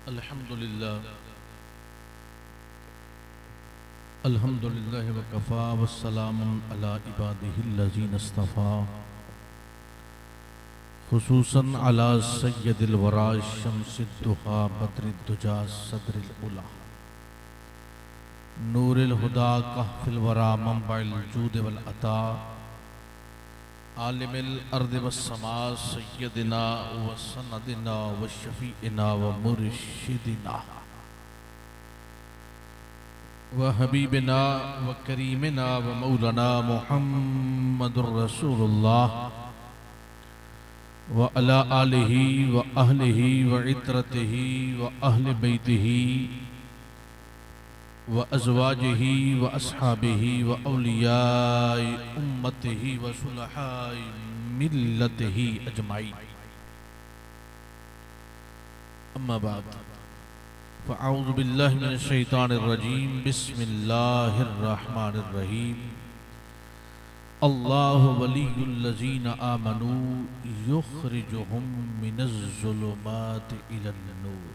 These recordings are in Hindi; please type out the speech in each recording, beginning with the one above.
अल्हम्दुलिल्लाह वकफ़ा वस्सलामुन अला इबादिहिल्लज़ीना इस्तफ़ा खुसूसन अला सय्यदिल वरा शम्सिद्दुहा बद्रिद्दुजा सदरिल उला नूरिल हुदा कहफिल वरा मंबइल जूद वल अता आलिमिल अर्द वस्समा सय्यदिना व सनदिना व शफीइना व मुर्शिदिना व हबीबिना व करीमिना व मौलाना मुहम्मदुर रसूलुल्लाह व अला आलिहि व अहलिहि व इत्रतिहि व अहले बैतिहि व अज़वाजिहि व अस्हाबिहि व औलियाए उम्मतिहि व सुलहाए मिल्लतिहि अजमाईन। अम्मा बाद फ़अऊज़ु बिल्लाहि मिनश शैतानिर रजीम बिस्मिल्लाहिर रहमानिर रहीम। अल्लाहु वलियुल्लज़ीना आमनू युख़रिजुहुम मिनज़्ज़ुलुमाति इलन नूर।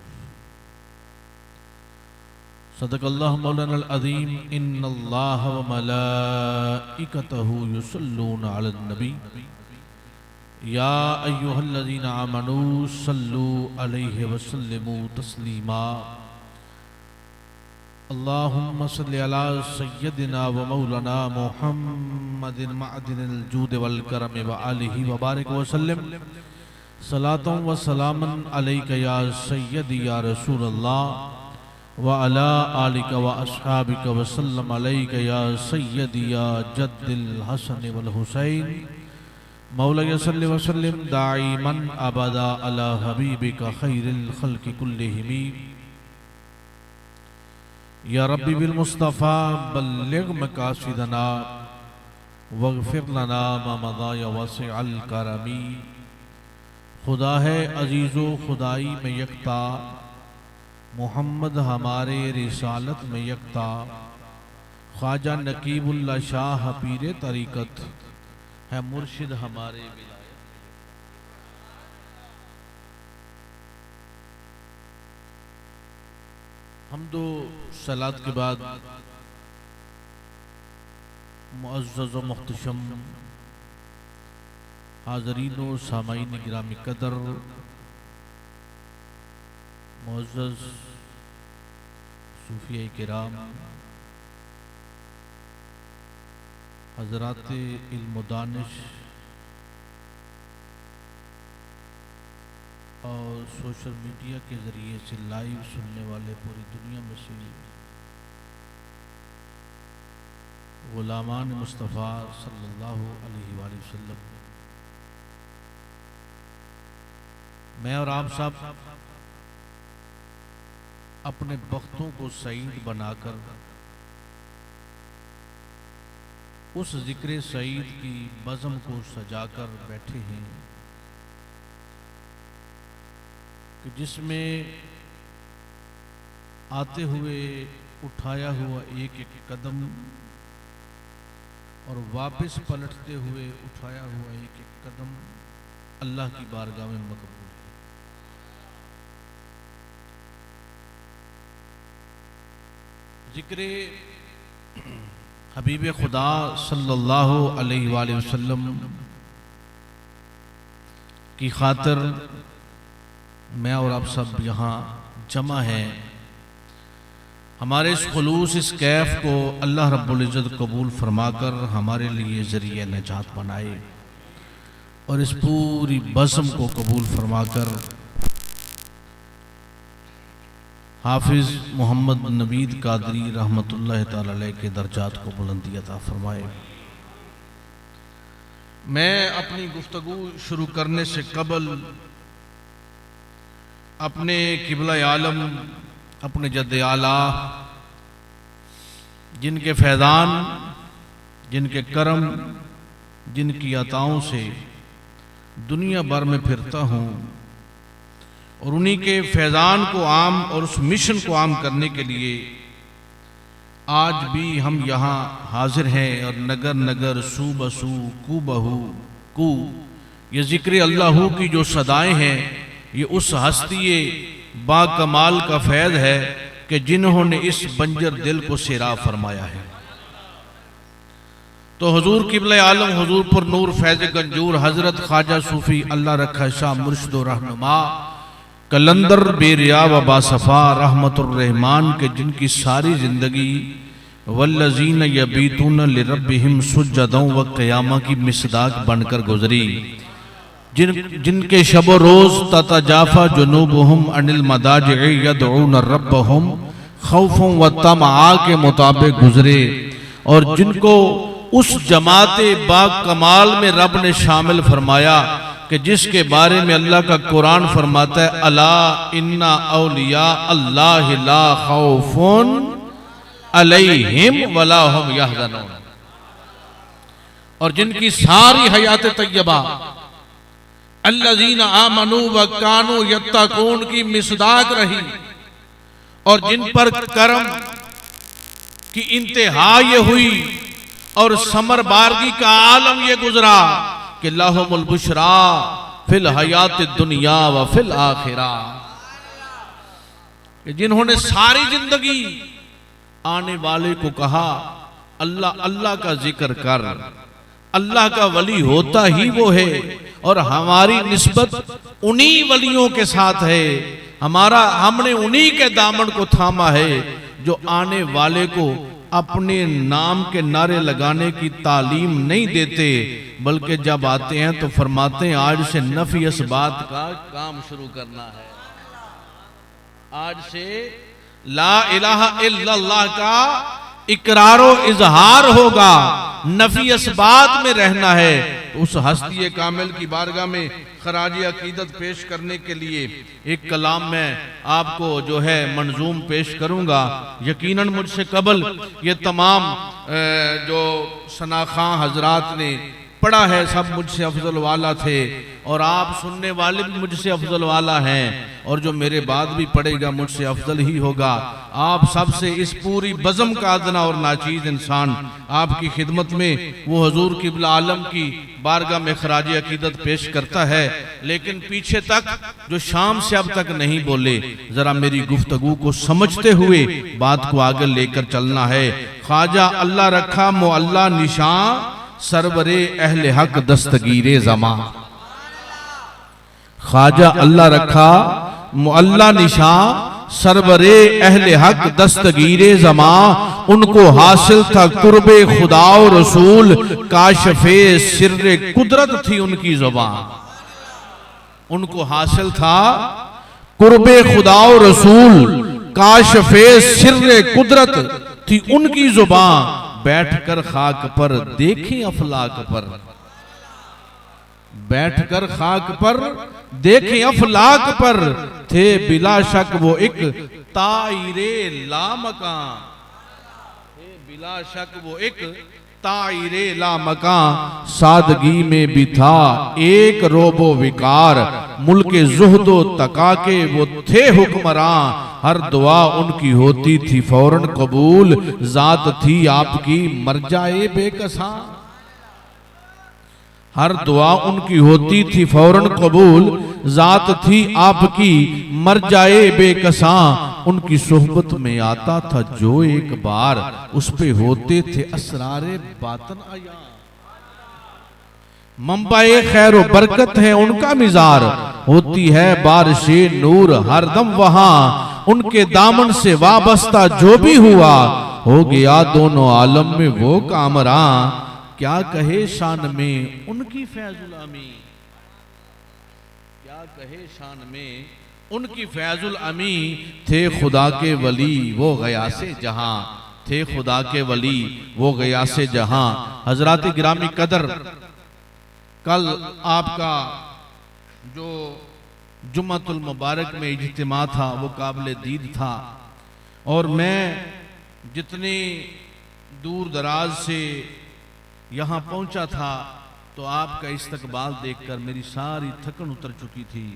सदक़ल्लाहु मौलानल अज़ीम। इन्नल्लाह व मलाइकतहु युसल्लूना अलन नबी या अय्युहल्लज़ीना आमनू सल्लू अलैहि व सल्लिमू तस्लीमा। अल्लाहुम्मा सल्लि अला सय्यदिना व मौलाना मुहम्मदिन मअदिनिल जूद वल करम व आलिहि व बारिक व सल्लिम सलातन व सलामन अलैका या सय्यदी या रसूलल्लाह व अला आलिका व अस्हाबिका व सल्लम अलैका या सय्यदी या जद्दिल हसन वल हुसैन मौला सल्लि व सल्लिम दाइमन अबदा अला हबीबिका खैरिल खल्क़ि कुल्लिहिम या रब्बी बिल मुस्तफ़ा बल्लिग मकासिदना वग़फ़िर लना मा मज़ा या वासिअल करमी। खुदा है अज़ीज़ो खुदाई में यकता, मोहम्मद हमारे रिसालत में यकता। ख्वाजा नकीबुल्ला शाह पीरे तरीक़त है मुर्शिद हमारे विलायत। हम्दो सलात के बाद मुअज़्ज़ज़ व मुहतशम हाज़रीन व सामाईन गिरामी कदर, मुअज़्ज़ज़ सूफ़िया किराम, हज़रात इल्म दानिश और सोशल मीडिया के ज़रिए से लाइव सुनने वाले पूरी दुनिया में से ग़ुलामान मुस्तफ़ा सल्लल्लाहु अलैहि वसल्लम, मैं और आप सब अपने वक्तों को सईद बनाकर उस ज़िक्र सईद की बज़म को सजाकर बैठे हैं कि जिसमें आते हुए उठाया हुआ एक एक कदम और वापस पलटते हुए उठाया हुआ एक एक कदम अल्लाह की बारगाह में मकबूल है। ज़िक्र हबीब खुदा सल्लल्लाहु अलैहि वसल्लम की खातिर मैं और आप सब यहाँ जमा हैं। हमारे इस खुलूस इस कैफ को अल्लाह रब्बुल इज़्ज़त कबूल फरमाकर हमारे लिए ज़रिए निजात बनाए और इस पूरी बज़म को कबूल फरमाकर हाफिज़ मोहम्मद नवीद कादरी रहमतुल्लाह तआला अलैह के दर्जात को बुलंदी अता फरमाए। मैं अपनी गुफ्तगू शुरू करने से कबल अपने किबला आलम, अपने जद्द आला, जिनके फैज़ान, जिनके करम, जिनकी अताओं से दुनिया भर में फिरता हूँ और उन्हीं के फैज़ान को आम और उस मिशन को आम करने के लिए आज भी हम यहाँ हाजिर हैं और नगर नगर सू बसू कू बहू कू ये ज़िक्र अल्लाह की जो सदाएं हैं ये उस हस्ती बाकमाल का फैज़ है कि जिन्होंने इस बंजर दिल को सेरा फरमाया है। तो हुजूर किबले आलम हुजूर पर नूर फैज़ गंजूर हजरत ख्वाजा सूफी अल्लाह रखा शाह मुर्शिद व रहनुमा कलंदर बेरिया व बासफ़ा रहमतुर रहमान के जिनकी सारी जिंदगी वल्लज़ीन यबीतून लिरब्बिहिम सुज्जदों व क़यामा की मिसदाक बनकर गुजरी, जिनके शब रोज़ ततजाफ़ा जुनूबुहुम अनिल मदाजि'i यदऊन रब्बहुम खौफ़न व तमआ के मुताबिक गुजरे, और जिनको उस जमाते बाकमाल में रब ने शामिल फरमाया कि जिसके बारे में अल्लाह का कुरान फरमाता है अला इन्ना औलिया अल्लाह ला खौफुन अलैहिम वला हुम यहज़नून, और जिनकी सारी हयात तय्यबा अल्लज़ीना आमनू व कानू यत्तकून की मिसदाक रही, और जिन पर करम की इंतहा ये हुई और समर बारगी का आलम ये गुजरा कि लहुमुल बुशरा फिल हयात दुनिया व फिल आखिरा, जिन्होंने सारी जिंदगी आने वाले को कहा अल्लाह अल्लाह का जिक्र कर, अल्लाह का वली होता ही वो है, और हमारी निस्बत उन्हीं वलियों के साथ है, हमने उन्हीं के दामन को थामा है जो आने वाले को अपने नाम के नारे लगाने की तालीम नहीं देते, बल्कि जब आते हैं तो फरमाते हैं आज से नफी इस बात का काम शुरू करना है, आज से ला इलाहा इल्लल्लाह का इकरारो इजहार होगा, नफी इस बात में रहना है। तो उस हस्ती कामिल की बारगाह में खराज अकीदत पेश करने के लिए एक कलाम मैं आपको जो है मंजूम पेश करूंगा। यकीनन मुझसे कबल ये तमाम जो सनाखां हजरात ने पढ़ा है सब मुझसे अफजल वाला थे, और आप सुनने वाले भी मुझसे अफजल वाला हैं, और जो मेरे बाद भी पढ़ेगा मुझसे अफजल ही होगा। आप सबसे इस पूरी बज़म का अदना और नाचीज इंसान आपकी खिदमत में वो हुजूर किबला आलम की बारगाह में खराज अकीदत पेश करता है, लेकिन पीछे तक जो शाम से अब तक नहीं बोले, जरा मेरी गुफ्तगू को समझते हुए बात को आगे लेकर चलना है। ख्वाजा अल्लाह रखा मुअल्ला निशां सरवरे अहले हक दस्तगीरे ज़मा, ख्वाजा अल्लाह रखा मुअल्ला निशां सरवरे अहले हक दस्तगीरे ज़मा, उनको हासिल था कुर्बे खुदा और रसूल, काशफे सिर्रे कुदरत थी उनकी ज़ुबान, उनको हासिल था कुर्बे खुदा और रसूल, काशफे सिर्रे कुदरत थी उनकी ज़ुबान, बैठकर खाक पर देखें अफलाक पर, बैठकर खाक पर देखें अफलाक पर, थे बिला शक वो एक ताइरे लामकां, थे बिला शक वो एक ताइरे लामकां, सादगी में भी था एक रोबो विकार, मुल्के जुहदो तका के वो थे हुक्मरां, हर दुआ उनकी होती थी फौरन कबूल, जात थी आपकी मर जाए बेकसां, हर दुआ उनकी होती थी फौरन कबूल, जात थी आपकी मर जाए बेकसां, उनकी सोहबत में आता था जो एक बार, उस पे होते थे असरारे बातन आया, मंबाए खैर व बरकत है उनका मिजार, होती है बारिशे नूर हरदम वहां, उनके दामन से वाबस्ता जो भी हुआ, हो गया दोनों आलम में वो कामरां, क्या कहे शान में उनकी फैजुल अमी, क्या कहे शान में उनकी फैजुल अमी, थे खुदा के वली वो गया से जहां, थे खुदा के वली वो गया से जहां। हजरात गिरामी कदर, कल आपका जो जुम्मतुल मुबारक में इज्तिमा था वो काबिल दीद था, और मैं जितनी दूर दराज से यहाँ पहुँचा था तो आपका इस्तकबाल देखकर मेरी सारी थकन उतर चुकी थी।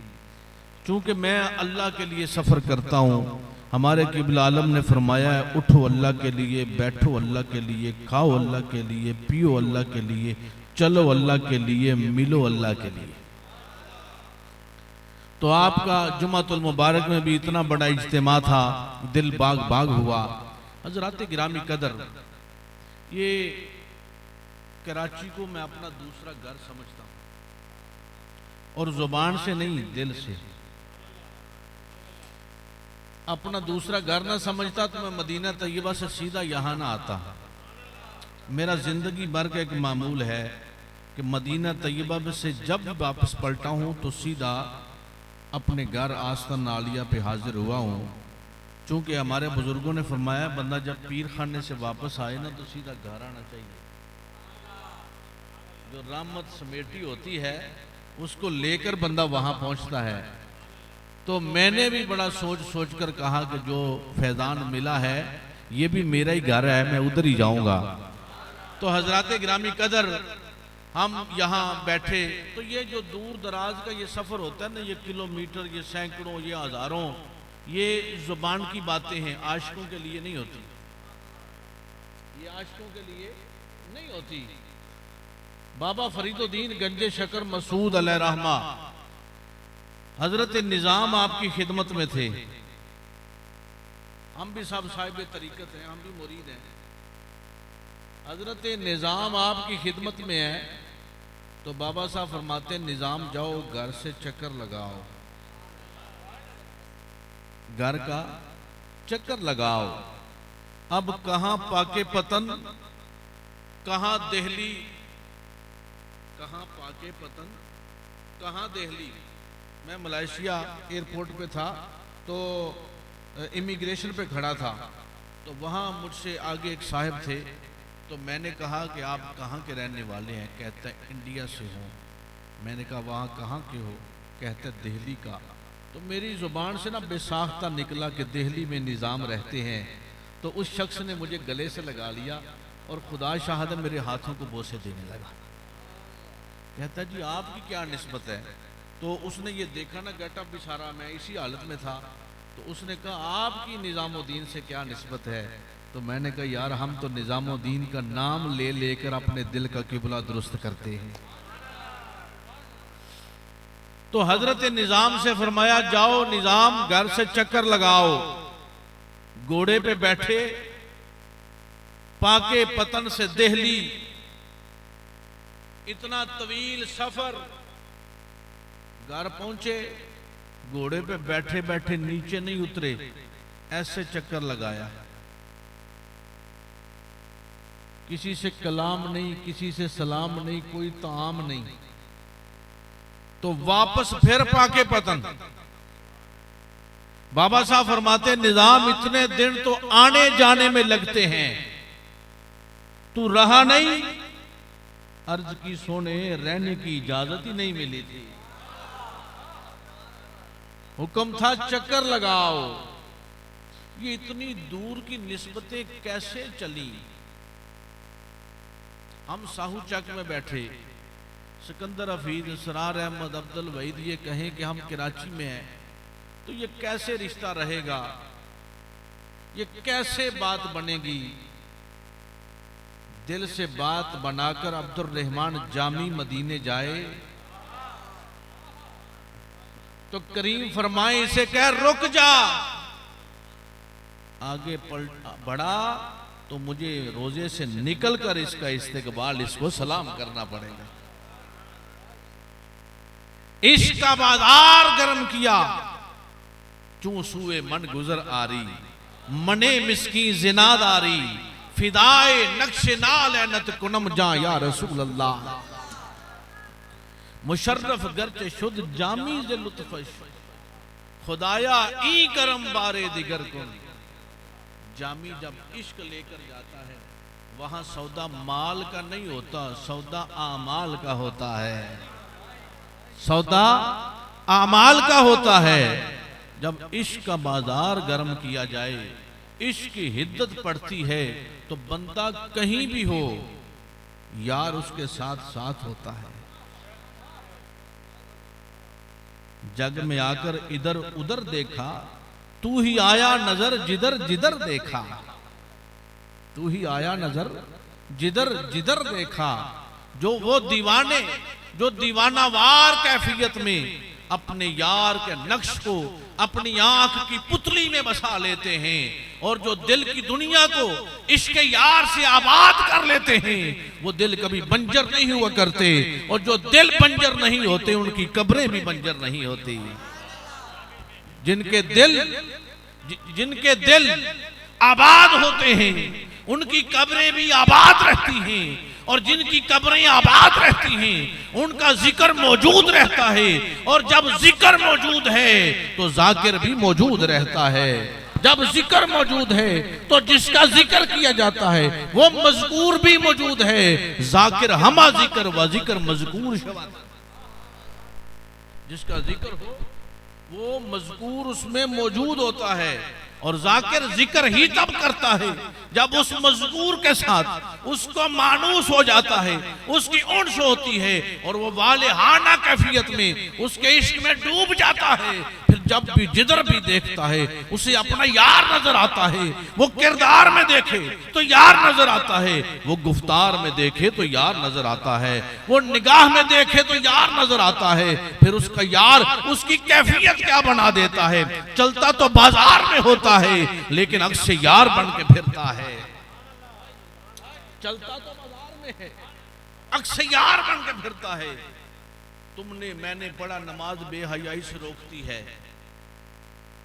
चूँकि मैं अल्लाह के लिए सफ़र करता हूँ, हमारे क़िबला आलम ने फरमाया है उठो अल्लाह के लिए, बैठो अल्लाह के लिए, खाओ अल्लाह के लिए, पियो अल्लाह के लिए, चलो अल्लाह के लिए, मिलो अल्लाह के लिए। तो आपका जुमातुल मुबारक में भी इतना बड़ा इज्तिमा था, दिल बाग बाग हुआ। हजरात गिरामी कदर, ये कराची को मैं अपना दूसरा घर समझता हूँ, और जुबान से नहीं, दिल से। अपना दूसरा घर ना समझता तो मैं मदीना तैयबा से सीधा यहाँ ना आता। मेरा जिंदगी भर का एक मामूल है कि मदीना तैयबा से जब वापस पलटा हूँ तो सीधा अपने घर आस्तान आलिया पे हाजिर हुआ हूँ। चूंकि हमारे बुजुर्गों ने फरमाया बंदा जब पीर खाने से वापस आए ना तो सीधा घर आना चाहिए। जो रहमत समेटी होती है उसको लेकर बंदा वहां पहुंचता है। तो मैंने भी बड़ा सोच सोच कर कहा कि जो फैजान मिला है ये भी मेरा ही घर है, मैं उधर ही जाऊंगा। तो हजरात गिरामी कदर, हम यहाँ बैठे तो ये जो दूर दराज का ये सफ़र होता है ना, ये किलोमीटर, ये सैकड़ों, ये हज़ारों, ये ज़ुबान की बातें हैं, आशिकों के लिए नहीं होती। ये आशिकों के लिए नहीं होती। बाबा फरीदुद्दीन गंजे शकर मसूद अलैह रहमा हजरत निज़ाम आपकी खिदमत में थे। हम भी सब साहिब तरीक़त हैं, हम भी मुरीद हैं। हजरत निज़ाम आपकी खिदमत में है तो बाबा साहब फरमाते निज़ाम जाओ घर से चक्कर लगाओ, घर का चक्कर लगाओ। अब कहां पाके पतन, कहां दिल्ली, कहां पाके पतन, कहां दिल्ली। मैं मलेशिया एयरपोर्ट पे था तो इमिग्रेशन पे खड़ा था, तो वहाँ मुझसे आगे एक साहब थे। तो मैंने कहा कि आप कहाँ के रहने वाले हैं? कहते हैं इंडिया से हूँ। मैंने कहा वहाँ कहाँ के हो? कहते हैं दिल्ली का। तो मेरी ज़ुबान से ना बेसाख्ता निकला कि दिल्ली में निज़ाम रहते हैं। तो उस शख्स ने मुझे गले से लगा लिया और खुदा शहादत मेरे हाथों को बोसे देने लगा। कहता जी आपकी क्या निस्बत है? तो उसने ये देखा ना गेटअप भी सारा, मैं इसी हालत में था। तो उसने कहा आपकी निज़ामुद्दीन से क्या निस्बत है? तो मैंने कहा यार हम तो निज़ामुद्दीन का नाम ले लेकर अपने दिल का किबला दुरुस्त करते हैं। तो हजरत निज़ाम से फरमाया जाओ निज़ाम घर से चक्कर लगाओ। घोड़े पे बैठे पाके पतन से दिल्ली, इतना तवील सफर। घर पहुंचे, घोड़े पे बैठे बैठे नीचे नहीं उतरे, ऐसे चक्कर लगाया। किसी से कलाम नहीं, किसी से सलाम नहीं, कोई ताम नहीं। तो वापस फिर पाके पतन। बाबा साहब फरमाते निज़ाम इतने दिन तो आने जाने में लगते हैं, तू रहा नहीं। अर्ज की सोने रहने की इजाजत ही नहीं मिली थी। हुक्म था चक्कर लगाओ। ये इतनी दूर की निस्बतें कैसे चली? हम साहू चक में बैठे, सिकंदर हफीज, सरार अहमद, अब्दुल वहीद ये कहें कि हम कराची में हैं, तो ये कैसे रिश्ता रहेगा? ये कैसे बात बनेगी? दिल से बात बनाकर अब्दुल रहमान जामी मदीने जाए तो करीम फरमाए इसे कह रुक जा। आगे बढ़ा तो मुझे रोजे से निकलकर इसका इस्तेकबाल, इसको सलाम करना पड़ेगा। इश्क का बाजार गर्म किया, चूं सुए मन गुजर आरी, मने मिसकी जिनादारी, फिदाए नक्शे नाल नत कुनम जा या रसूल अल्लाह। मुशर्रफ गर्चे शुद्ध जामी जे लुत्फश, खुदाया ई करम बारे दिगर को। जामी जब इश्क लेकर जाता है वहां सौदा माल का नहीं होता, सौदा आमाल का होता है। सौदा आमाल का होता है। जब इश्क का बाजार गर्म किया जाए, इश्क की हिद्दत पड़ती है तो बंदा कहीं भी हो यार उसके साथ साथ होता है। जग में आकर इधर उधर देखा, तू ही आया नजर जिधर जिधर देखा। तू ही आया नजर जिधर जिधर देखा। जो वो दीवाने जो दीवानावार कैफियत में अपने यार के नक्श को अपनी आंख की पुतली में बसा लेते हैं, और जो दिल की दुनिया को इश्क यार से आबाद कर लेते हैं वो दिल कभी बंजर नहीं हुआ करते, और जो दिल बंजर नहीं होते उनकी कब्रें भी बंजर नहीं होती। जिनके दिल आबाद होते हैं उनकी कब्रें भी आबाद रहती हैं, और जिनकी कब्रें आबाद रहती हैं उनका जिक्र मौजूद रहता है, और जब जिक्र मौजूद है तो जाकिर भी मौजूद रहता है। जब जिक्र मौजूद है तो जिसका जिक्र किया जाता है वो मज़कूर भी मौजूद है। जाकिर हमा जिक्र व जिक्र मज़कूर शवा, जिसका जिक्र हो वो मज़कूर उसमें मौजूद होता है, और जाकिर जिक्र ही तब करता है जब उस मज़कूर के साथ उसको मानूस हो जाता है, उसकी उन्स होती है, और वो वालिहाना कैफियत में उसके इश्क में डूब जाता है। फिर जब भी जिधर भी देखता है उसे अपना यार नजर आता है। वो किरदार में देखे तो यार नजर आता है, वो गुफ्तार में देखे तो यार नजर आता है, वो निगाह में देखे तो यार नजर आता है। फिर उसका यार उसकी कैफियत क्या बना देता है। चलता तो बाजार में होता है लेकिन अक्सर यार बन के फिरता है। चलता तो बाजार में है, अक्सर यार बन के फिरता है। मैंने पढ़ा नमाज बेहयाई से रोकती है,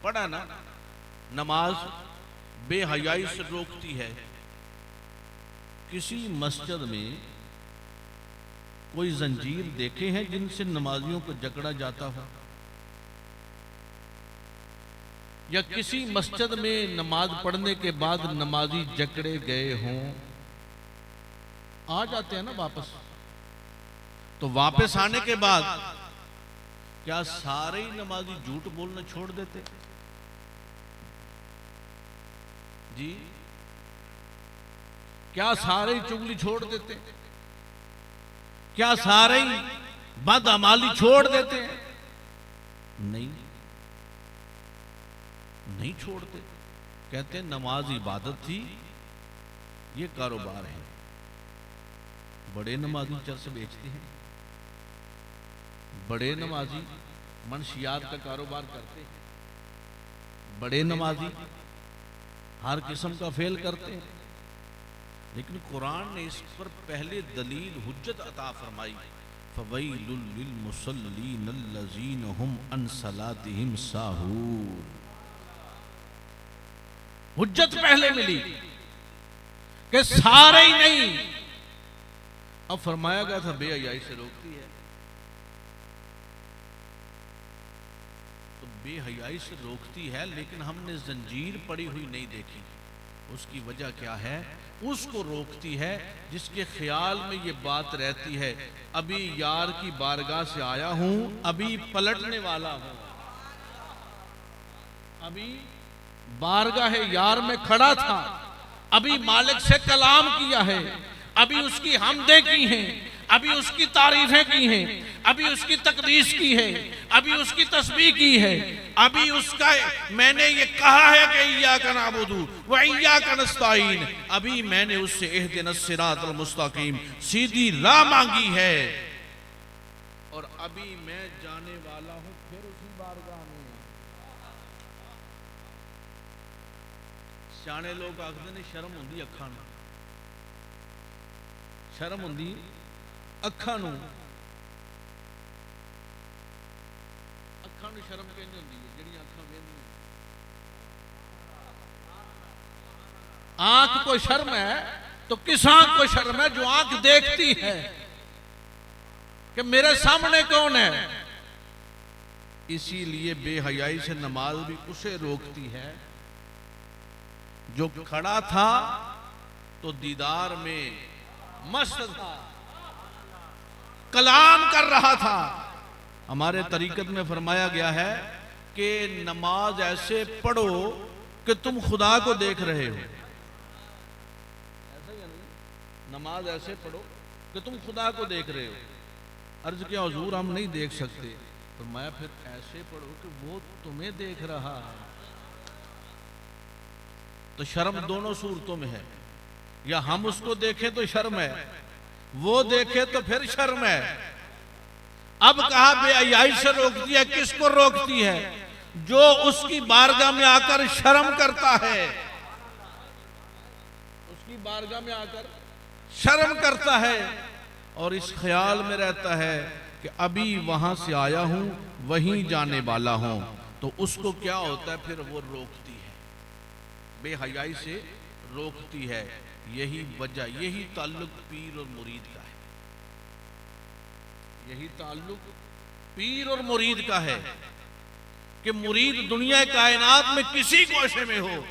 पढ़ा ना, नमाज बेहयाई से रोकती है। किसी मस्जिद में कोई जंजीर देखे हैं जिनसे नमाजियों को जकड़ा जाता हो, या किसी मस्जिद में नमाज पढ़ने के बाद नमाजी जकड़े गए हों? आ जाते हैं ना वापस, तो वापस आने के बाद क्या सारे ही नमाजी झूठ बोलना छोड़ देते जी? क्या सारे ही चुगली छोड़ देते? क्या सारे ही बदअमाली छोड़ देते? नहीं, नहीं छोड़ते। कहते नमाज इबादत थी, ये कारोबार है। बड़े नमाजी चर्च बेचते हैं, बड़े नमाजी मनशियात का कारोबार करते हैं, बड़े नमाजी हर किस्म का फेल करते हैं। लेकिन कुरान ने इस पर पहले दलील हुज्जत अता फरमाई, फवैलुल लिल मुसल्लीन अल्लज़ीन हुम अन सलातिहिम साहून। हुज्जत पहले मिली कि सारे ही नहीं, अब फरमाया गया था बेहयाई से रोकती है, तो बेहयाई से रोकती है, लेकिन हमने जंजीर पड़ी हुई नहीं देखी। उसकी वजह क्या है? उसको रोकती है जिसके ख्याल में ये बात रहती है, अभी यार की बारगाह से आया हूं, अभी पलटने वाला हूं, अभी बारगाह यार में खड़ा था, अभी मालिक से कलाम किया है, अभी उसकी हमदें की हैं, अभी उसकी तारीफें की हैं, अभी उसकी तकदीस की है, अभी उसकी तस्बीह की है, अभी उसका मैंने ये कहा है कि इय्याका नअबुदु व इय्याका नस्तईन, अभी मैंने उससे इहदिनस सिरातल मुस्तकीम सीधी राह मांगी है, और अभी मैं जाने वाला हूं फिर उसी बारगाह में। सियाने लोग आखते ने शर्म होंदी अखां नूं, शर्म होंदी अखां नूं, अखां नूं शर्म किंज होंदी है जिहड़ियां अखां वेंदियां। आंख को शर्म है तो किस आंख को शर्म है? जो आंख देखती है कि मेरे सामने कौन है। इसीलिए बेहयाई से नमाज भी उसे रोकती है जो खड़ा था तो दीदार में मस्त था, कलाम कर रहा था। हमारे तरीकत में फरमाया गया है कि नमाज ऐसे पढ़ो कि तुम खुदा को देख रहे हो। ऐसा ही है ना? नमाज ऐसे पढ़ो कि तुम खुदा को देख रहे हो। अर्ज किया हुजूर हम नहीं देख सकते, फरमाया फिर ऐसे पढ़ो कि वो तुम्हें देख रहा है। तो शर्म दोनों सूरतों में है, या हम उसको देखें तो शर्म है, वो देखे तो फिर शर्म है। अब कहा बेहयाई से रोकती है, किसको रोकती है? जो उसकी बारगाह में आकर शर्म करता है, उसकी बारगाह में आकर शर्म करता है और इस ख्याल में रहता है कि अभी वहां से आया हूं, वहीं जाने वाला हूं, तो उसको क्या होता है? फिर वो रोकती है, बेहयाई से रोकती है। यही वजह, यही ताल्लुक पीर और मुरीद का है, यही ताल्लुक पीर और मुरीद का है कि मुरीद दुनिया कायनात में किसी गोशे में हो,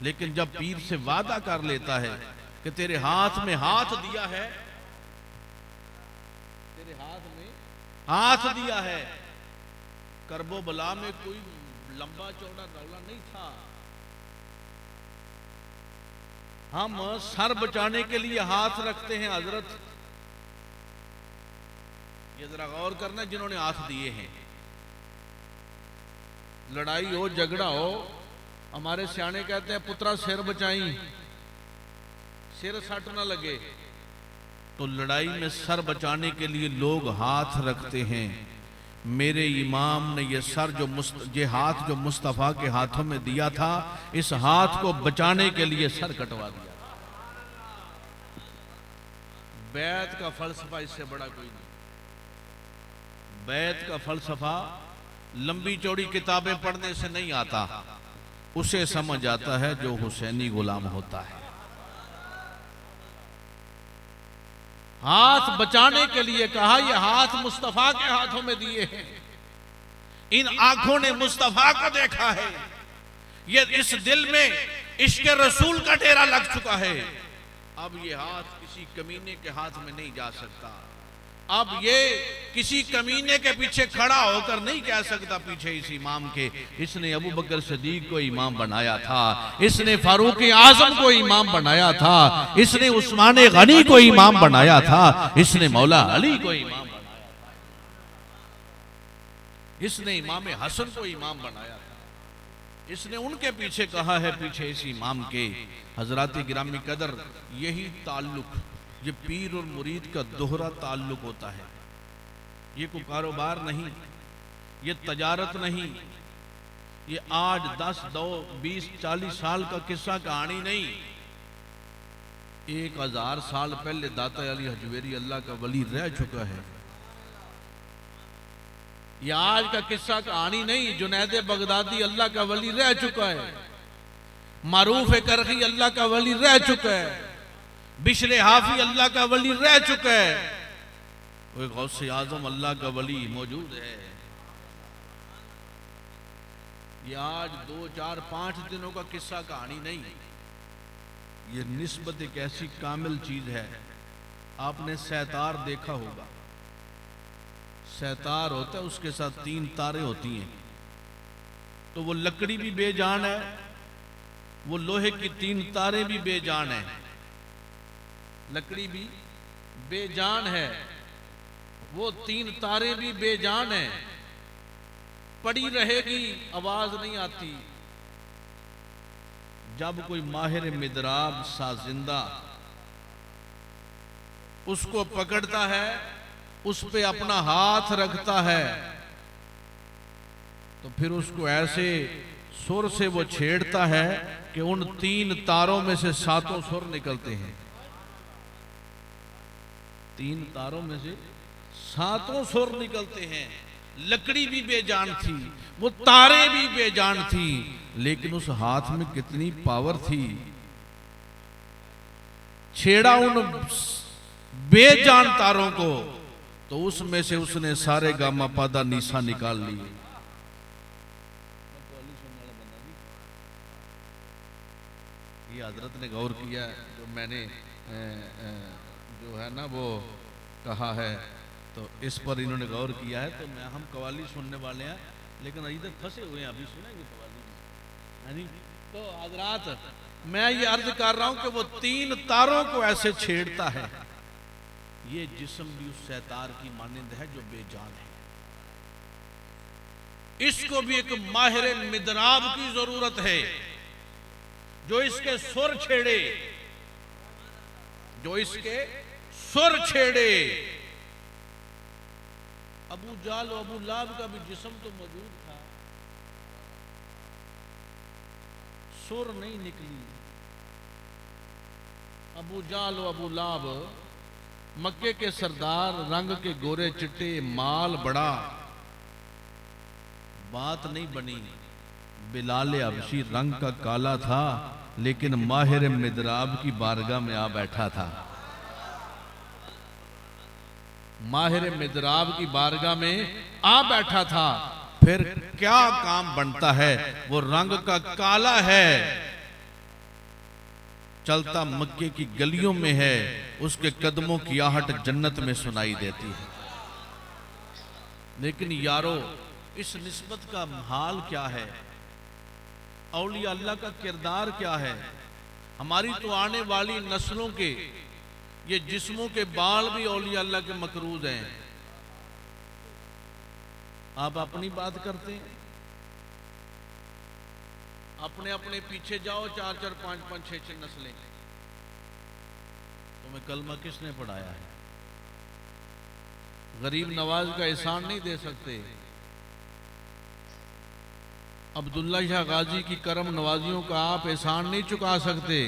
लेकिन जब पीर से वादा कर लेता है कि तेरे हाथ में हाथ दिया है, तेरे हाथ में हाथ दिया है, करबो बला में कोई लंबा चौड़ा रौला नहीं था, हम सर बचाने के लिए हाथ रखते हैं। हजरत ये जरा गौर करना, जिन्होंने हाथ दिए हैं, लड़ाई हो झगड़ा हो, हमारे सियाने कहते हैं पुत्रा सिर बचाई, सिर सट ना लगे, तो लड़ाई में सर बचाने के लिए लोग हाथ रखते हैं। मेरे इमाम ने ये सर ये हाथ जो मुस्तफ़ा के हाथों में दिया था, इस हाथ को बचाने के लिए सर कटवा दिया। बैत का फलसफा इससे बड़ा कोई नहीं। बैत का फलसफा लंबी चौड़ी किताबें पढ़ने से नहीं आता, उसे समझ आता है जो हुसैनी गुलाम होता है। हाथ बचाने के लिए कहा, ये हाथ मुस्तफा के हाथों में दिए हैं, इन आंखों ने मुस्तफा को देखा है, ये इस दिल में इश्क रसूल का डेरा लग चुका है। अब ये हाथ किसी कमीने के हाथ में नहीं जा सकता, अब ये किसी कमीने के पीछे खड़ा होकर नहीं कह सकता पीछे इस इमाम के, इसने अबू बकर सिद्दीक को इमाम बनाया था, इसने फारूक आजम को इमाम बनाया था, इसने उस्मान गनी को इमाम बनाया था, इसने मौला अली को इमाम बनाया था, इसने इमाम हसन को इमाम बनाया था, इसने उनके पीछे कहा है पीछे इस इमाम के। हजरात गिरामी कदर, यही ताल्लुक, ये पीर और मुरीद का दोहरा ताल्लुक होता है। ये कोई कारोबार नहीं, ये तजारत नहीं, ये आज 10, 2, 20, 40 साल का किस्सा कहानी नहीं। 1000 साल पहले दाता अली हजवेरी अल्लाह का वली रह चुका है। ये आज का किस्सा कहानी नहीं। जुनैद बगदादी अल्लाह का वली रह चुका है, मारूफ करखी अल्लाह का वली रह चुका है, बिशरे हाफी अल्लाह का वली रह चुका है, वो गौसे आजम अल्लाह का वली मौजूद है। ये आज 2, 4, 5 दिनों का किस्सा कहानी नहीं, ये निस्बत एक ऐसी कामिल चीज है। आपने सैतार देखा होगा, सैतार होता है, उसके साथ 3 तारे होती हैं, तो वो लकड़ी भी बेजान है, वो लोहे की 3 तारे भी बेजान है, लकड़ी भी बेजान है, वो 3 तारे भी बेजान है, पड़ी रहेगी आवाज नहीं आती। जब कोई माहिर मिदराब साजिंदा उसको पकड़ता है, उस पे अपना हाथ रखता है, तो फिर उसको ऐसे सुर से वो छेड़ता है कि उन 3 तारों में से 7 सुर निकलते हैं। 3 तारों में से 7 सुर निकलते हैं। लकड़ी भी बेजान थी, वो तारे भी बेजान थी, लेकिन उस हाथ में कितनी पावर थी। छेड़ा उन बेजान तारों को, तो उसमें से उसने सारे गामा पादा नीसा निकाल लिए। ये हजरत ने गौर किया, जो मैंने जो है ना वो कहा है, तो इस पर इन्होंने गौर किया है। तो हम कवाली सुनने वाले हैं, लेकिन इधर फंसे हुए हैं, अभी सुनेंगे कवाली है नहीं। तो हजरात, मैं ये अर्ज कर रहा हूं कि वो 3 तारों को ऐसे छेड़ता है। ये जिस्म भी उस सैतार की मानिंद है जो बेजान है। इसको भी एक माहिर मिदराब की जरूरत है, जो इसके सुर छेड़े, जो इसके सुर छेड़े। अबू जाल और अबू लाब का भी जिस्म तो मौजूद था, सुर नहीं निकली। अबू जाल और अबू लाब मक्के के सरदार, रंग के गोरे चिट्टे, माल बड़ा, बात नहीं बनी। बिलाल हबशी रंग का काला था, लेकिन माहिर मिदराब की बारगाह में आ बैठा था। माहिर मिदराब की बारगाह में आ बैठा था। फिर क्या काम बनता है, वो रंग का काला है, चलता मक्के की गलियों में है, उसके कदमों की आहट जन्नत में सुनाई देती है। लेकिन यारो, इस निस्बत का हाल क्या है, औलिया अल्लाह का किरदार क्या है? हमारी तो आने वाली नस्लों के ये जिस्मों के बाल भी औलिया अल्लाह के मकरूज हैं। आप अपनी बात करते हैं, अपने अपने पीछे जाओ, 4-4, 5-5, 6-6 नस्लें। तुम्हें कलमा किसने पढ़ाया है? गरीब नवाज का एहसान नहीं दे सकते, अब्दुल्ला शाह गाजी की करम नवाजियों का आप एहसान नहीं चुका सकते,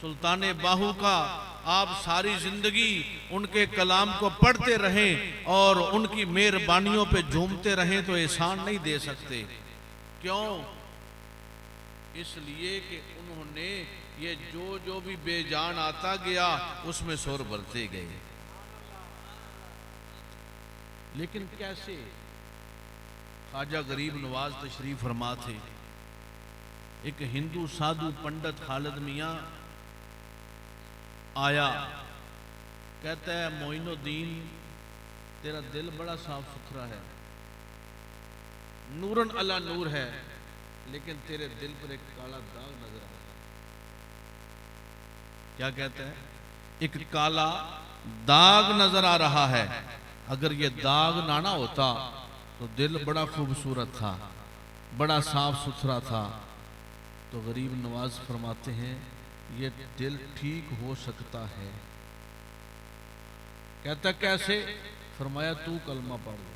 सुल्तान बाहू का आप सारी जिंदगी उनके कलाम को पढ़ते रहें और उनकी मेहरबानियों पे झूमते रहें तो एहसान नहीं दे सकते। क्यों? इसलिए कि उन्होंने ये जो भी बेजान आता गया उसमें सुर भरते गए। लेकिन कैसे? ख्वाजा गरीब नवाज तशरीफ फरमा थे। एक हिंदू साधु पंडित खालिद मियाँ आया, कहता है मोइनुद्दीन तेरा दिल बड़ा साफ सुथरा है, नूरन अला नूर है, लेकिन तेरे दिल पर एक काला दाग नजर आता है। क्या कहता है? एक काला दाग नजर आ रहा है। अगर ये दाग ना होता तो दिल बड़ा खूबसूरत था, बड़ा साफ सुथरा था। तो गरीब नवाज फरमाते हैं ये दिल ठीक हो सकता है। कहता कैसे? फरमाया तू कलमा पढ़ ले,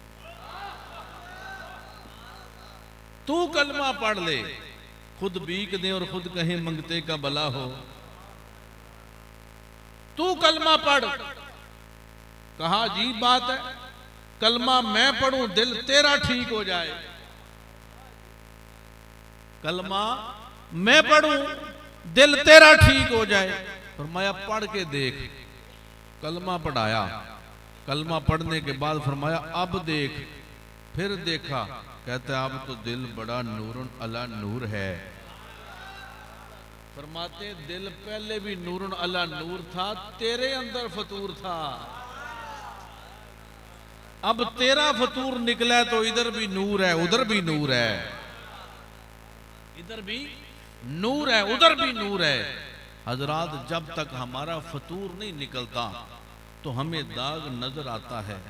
तू कलमा पढ़ ले, खुद भीख दे और खुद कहे मंगते का भला हो। तू कलमा पढ़। कहा अजीब बात है, कलमा मैं पढ़ूं दिल तेरा ठीक हो जाए। कलमा मैं पढ़ूं दिल तेरा ठीक हो जाए। फरमाया पढ़ के देख। कलमा पढ़ाया, कलमा पढ़ने के बाद फरमाया अब देख। फिर देखा, कहता अब तो दिल बड़ा नूरुन अला नूर है। फरमाते दिल पहले भी नूरुन अला नूर था, तेरे अंदर फतूर था, अब तेरा फतूर निकला तो इधर भी नूर है उधर भी नूर है, इधर भी नूर है उधर भी नूर है। हजरात, जब तक हमारा फतूर नहीं निकलता तो हमें दाग नजर आता है।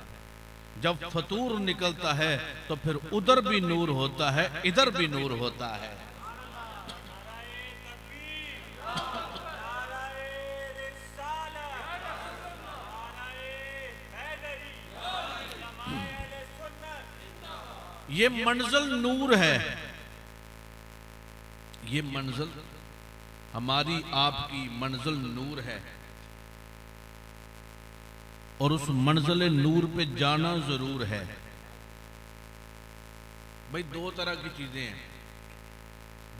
जब फतूर निकलता है तो फिर उधर भी नूर होता है इधर भी नूर होता है। ये मंजिल नूर है, ये मंजिल हमारी आपकी मंजिल नूर है और उस मंजिल नूर पे जाना जरूर है। भाई दो तरह की चीजें हैं,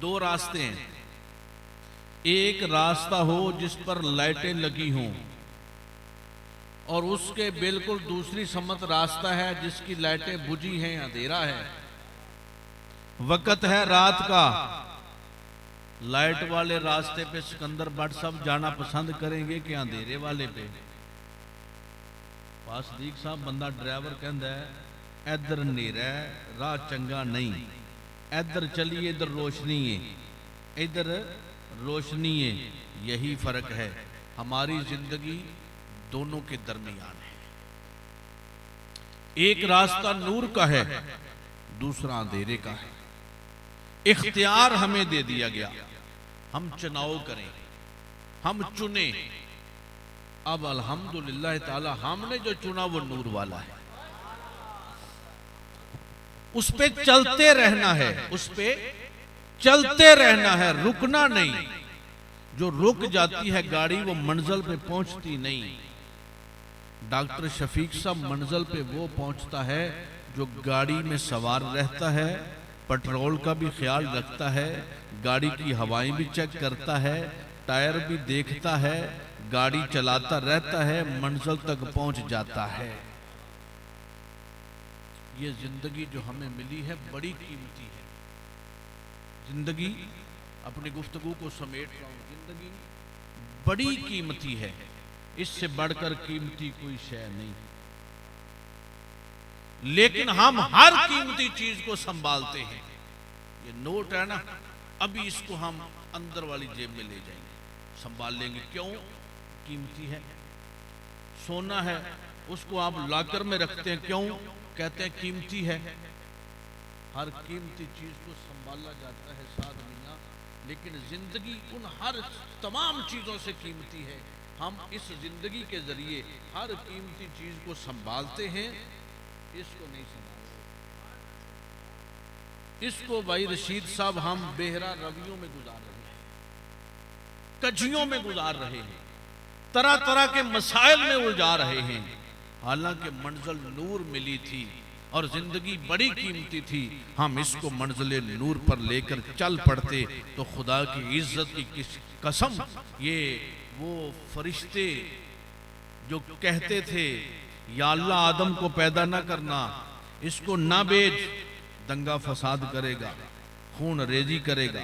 दो रास्ते हैं। एक रास्ता हो जिस पर लाइटें लगी हों और उसके बिल्कुल दूसरी समत रास्ता है जिसकी लाइटें बुझी हैं, अंधेरा है, वक्त है रात का। लाइट वाले रास्ते पे सिकंदर बट सब जाना पसंद करेंगे कि अंधेरे वाले पे? पासदीक साहब बंदा ड्राइवर कहता है इधर अंधेरा है राह चंगा नहीं, इधर चलिए इधर रोशनी है, इधर रोशनी है। यही फर्क है, हमारी जिंदगी दोनों के दरमियान है। एक रास्ता नूर का है, दूसरा अंधेरे का है। इख्तियार हमें दे दिया गया, हम चुनाव करें, हम चुने। अब अल्हम्दुलिल्लाह ताला हमने जो चुना वो नूर वाला है, उस पे चलते रहना है, उस पे चलते रहना है, रुकना नहीं। जो रुक जाती है गाड़ी वो मंजिल पे पहुंचती नहीं। डॉक्टर शफीक साहब मंजिल पे वो पहुंचता है जो गाड़ी में सवार रहता है, पेट्रोल का भी ख्याल रखता है, गाड़ी की हवाएं भी चेक करता है, टायर भी देखता है, गाड़ी चलाता रहता है, मंजिल तक पहुंच जाता है। ये जिंदगी जो हमें मिली है बड़ी कीमती है। जिंदगी, अपनी गुफ्तगू को समेट रहा हूं, जिंदगी बड़ी कीमती है, इससे बढ़कर कीमती कोई शय नहीं। लेकिन हम हर कीमती चीज को संभालते हैं। ये नोट है ना, अभी इसको हम अंदर वाली जेब में ले जाएंगे, संभाल लेंगे। क्यों? कीमती है। सोना है, उसको आप लॉकर में रखते हैं, क्यों? कहते हैं कीमती है। हर कीमती चीज को संभाला जाता है साथ मियां, लेकिन जिंदगी उन हर तमाम चीजों से कीमती है। हम इस जिंदगी के जरिए हर कीमती चीज को संभालते हैं, इसको नहीं संभालते। इसको भाई रशीद साहब हम बेहरा रवियों में गुजार रहे हैं, कजियों में गुजार रहे हैं, तरह तरह के मसाइल में उलझा रहे हैं। हालांकि मंजिल नूर मिली थी और जिंदगी बड़ी कीमती थी। हम इसको मंजिल नूर पर लेकर चल पड़ते तो खुदा की इज्जत की कसम, ये वो फरिश्ते जो कहते थे या अल्लाह आदम को पैदा ना करना, इसको ना बेच, दंगा फसाद करेगा, खून रेजी करेगा,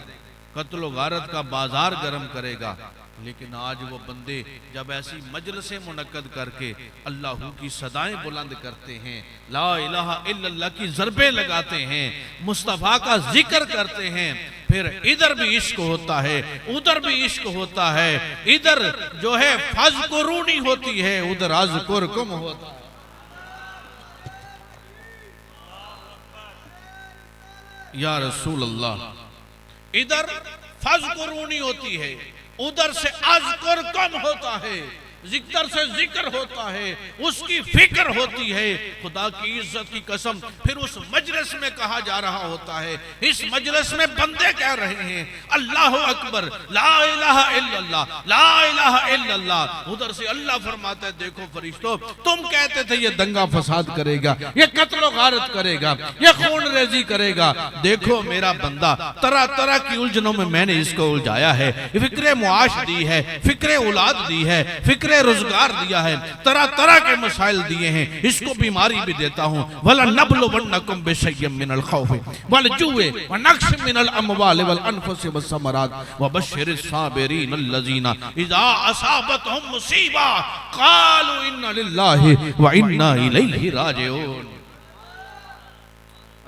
कत्ल गारत का बाजार गर्म करेगा। लेकिन आज वो बंदे जब ऐसी मजलिसें मुनक्कद करके अल्लाह की सदाएं बुलंद करते हैं, ला इलाहा इल्लल्लाह की ज़रबे लगाते हैं, मुस्तफ़ा का जिक्र करते हैं, फिर इधर भी इश्क होता है, उधर भी इश्क होता है, इधर जो है फज़कुरूनी होती है, उधर अज़कुरकुम होता है। या रसूल अल्लाह, इधर फज़कुरूनी होती है, उधर से अज़कुरकुम होता है, जिक्र से जिक्र होता है, उसकी फिक्र होती है। खुदा की इज्जत की कसम, फिर उस मजलिस में कहा जा रहा होता है, इस मजलिस में बंदे कह रहे हैं अल्लाह अकबर, ला इलाहा इल्लल्लाह, ला इलाहा इल्लल्लाह। उधर से अल्लाह फरमाता है, देखो फरिश्तों, तुम कहते थे ये दंगा फसाद करेगा, ये कत्ल गारत करेगा, ये खून रेजी करेगा, देखो मेरा बंदा तरह तरह की उलझनों में मैंने इसको उलझाया है, फिक्रे मुआश दी है, फिक्रे औलाद दी है, फिक्रे रोजगार दिया है, तरह तरह के मसाइल दिए हैं, इसको बीमारी भी देता हूं। वला नबलुवन्नकुम बिशय्यिन मिनल खौफि वल जुइ व नक्स मिनल अमवालि वल अनफुसि वस समरात व बश्शिरिस साबिरीन अल्लज़ीना इज़ा असाबतहुम मुसीबा क़ालू इन्ना लिल्लाहि व इन्ना इलैहि राजिऊन।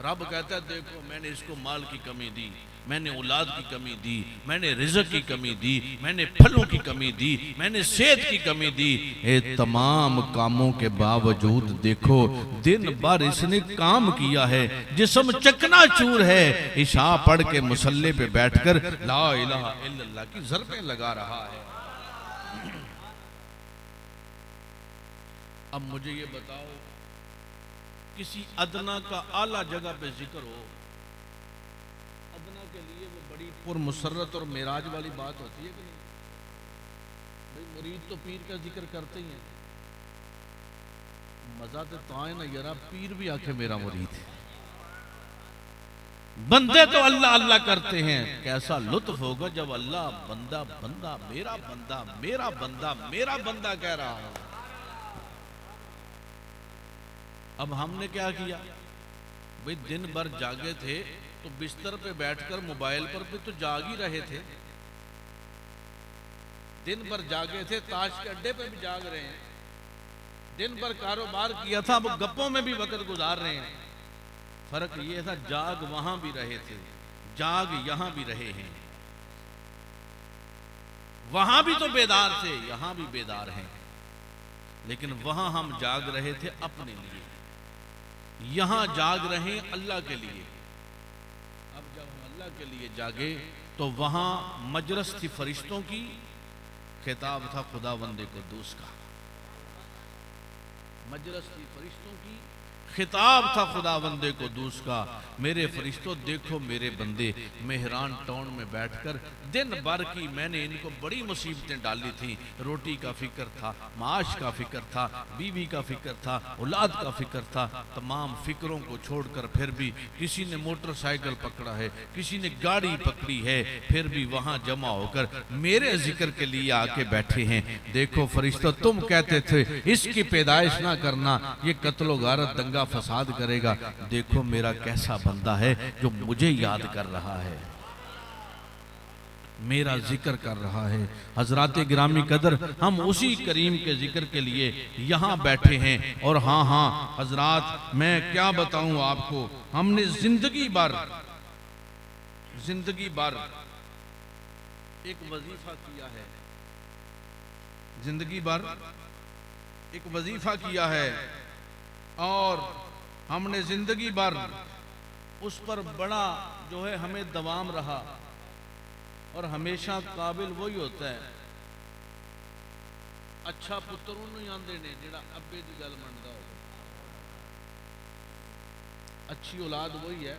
रब कहता है, देखो मैंने इसको माल की कमी दी, मैंने औलाद की कमी दी, मैंने रिज़्क़ की कमी दी, मैंने फलों की कमी दी, मैंने सेहत की कमी दी। ये तमाम कामों के बावजूद देखो दिन भर इसने काम किया है, जिस्म चकनाचूर है, इशा पढ़ के मुसल्ले पे बैठकर ला इलाहा इल्लल्लाह की ज़रबें लगा रहा है। अब मुझे ये बताओ, किसी अदना का आला जगह पे जिक्र हो, अदना के लिए वो बड़ी पुरमुसर्रत और मेराज वाली बात होती है कि नहीं? भाई मुरीद तो पीर का जिक्र करते ही हैं, मजा तो है ना यार, पीर भी आखे मेरा मुरीद है। बंदे तो अल्लाह अल्लाह करते हैं, कैसा लुत्फ होगा जब अल्लाह बंदा बंदा मेरा बंदा मेरा बंदा मेरा बंदा कह रहा हो। अब हमने क्या किया भाई, दिन भर जागे थे तो बिस्तर पे बैठकर मोबाइल पर भी तो जाग ही रहे थे, दिन भर जागे थे, ताश के अड्डे पे भी जाग रहे हैं, दिन भर कारोबार किया था, अब गप्पों में भी वक्त गुजार रहे हैं। फर्क ये था, जाग वहां भी रहे थे, जाग यहां भी रहे हैं, वहां भी तो बेदार थे, यहां भी बेदार हैं, लेकिन वहां हम जाग रहे थे अपने लिए, यहां जाग रहे अल्लाह के लिए। अब जब हम अल्लाह के लिए जागे तो वहां मजलिस थी फरिश्तों की, खिताब था खुदावंदे कुद्दूस का। मजलिस थी फरिश्तों की, खिताब था खुदा बंदे को दूस का, मेरे फरिश्तों देखो मेरे बंदे मेहरान टाउन में बैठकर दिन भर की मैंने इनको बड़ी मुसीबतें डाली थी। रोटी का फिक्र था, माश का फिक्र था, बीवी का फिक्र था, औलाद का फिक्र था। तमाम फिक्रों को छोड़कर फिर भी किसी ने मोटरसाइकिल पकड़ा है, किसी ने गाड़ी पकड़ी है, फिर भी वहां जमा होकर मेरे जिक्र के लिए आके बैठे हैं। देखो फरिश्तों, तुम कहते थे इसकी पैदाइश ना करना, ये कत्लो गारत दंगा फसाद करेगा। देखो मेरा कैसा बंदा है जो मुझे याद कर रहा है, मेरा जिक्र कर रहा है। हजरात गिरामी कदर, हम उसी करीम के जिक्र के लिए यहाँ बैठे हैं। और हाँ हाँ हजरात, मैं क्या बताऊं आपको, हमने जिंदगी भर एक वजीफा किया है, जिंदगी भर एक वजीफा किया है, और हमने जिंदगी भर उस पर बड़ा जो है हमें दवाम रहा। और हमेशा काबिल वही होता है, अच्छा पुत्र उन्होंने आंदे ने जिहड़ा अब्बे दी गल मनदा हो। अच्छी औलाद वही है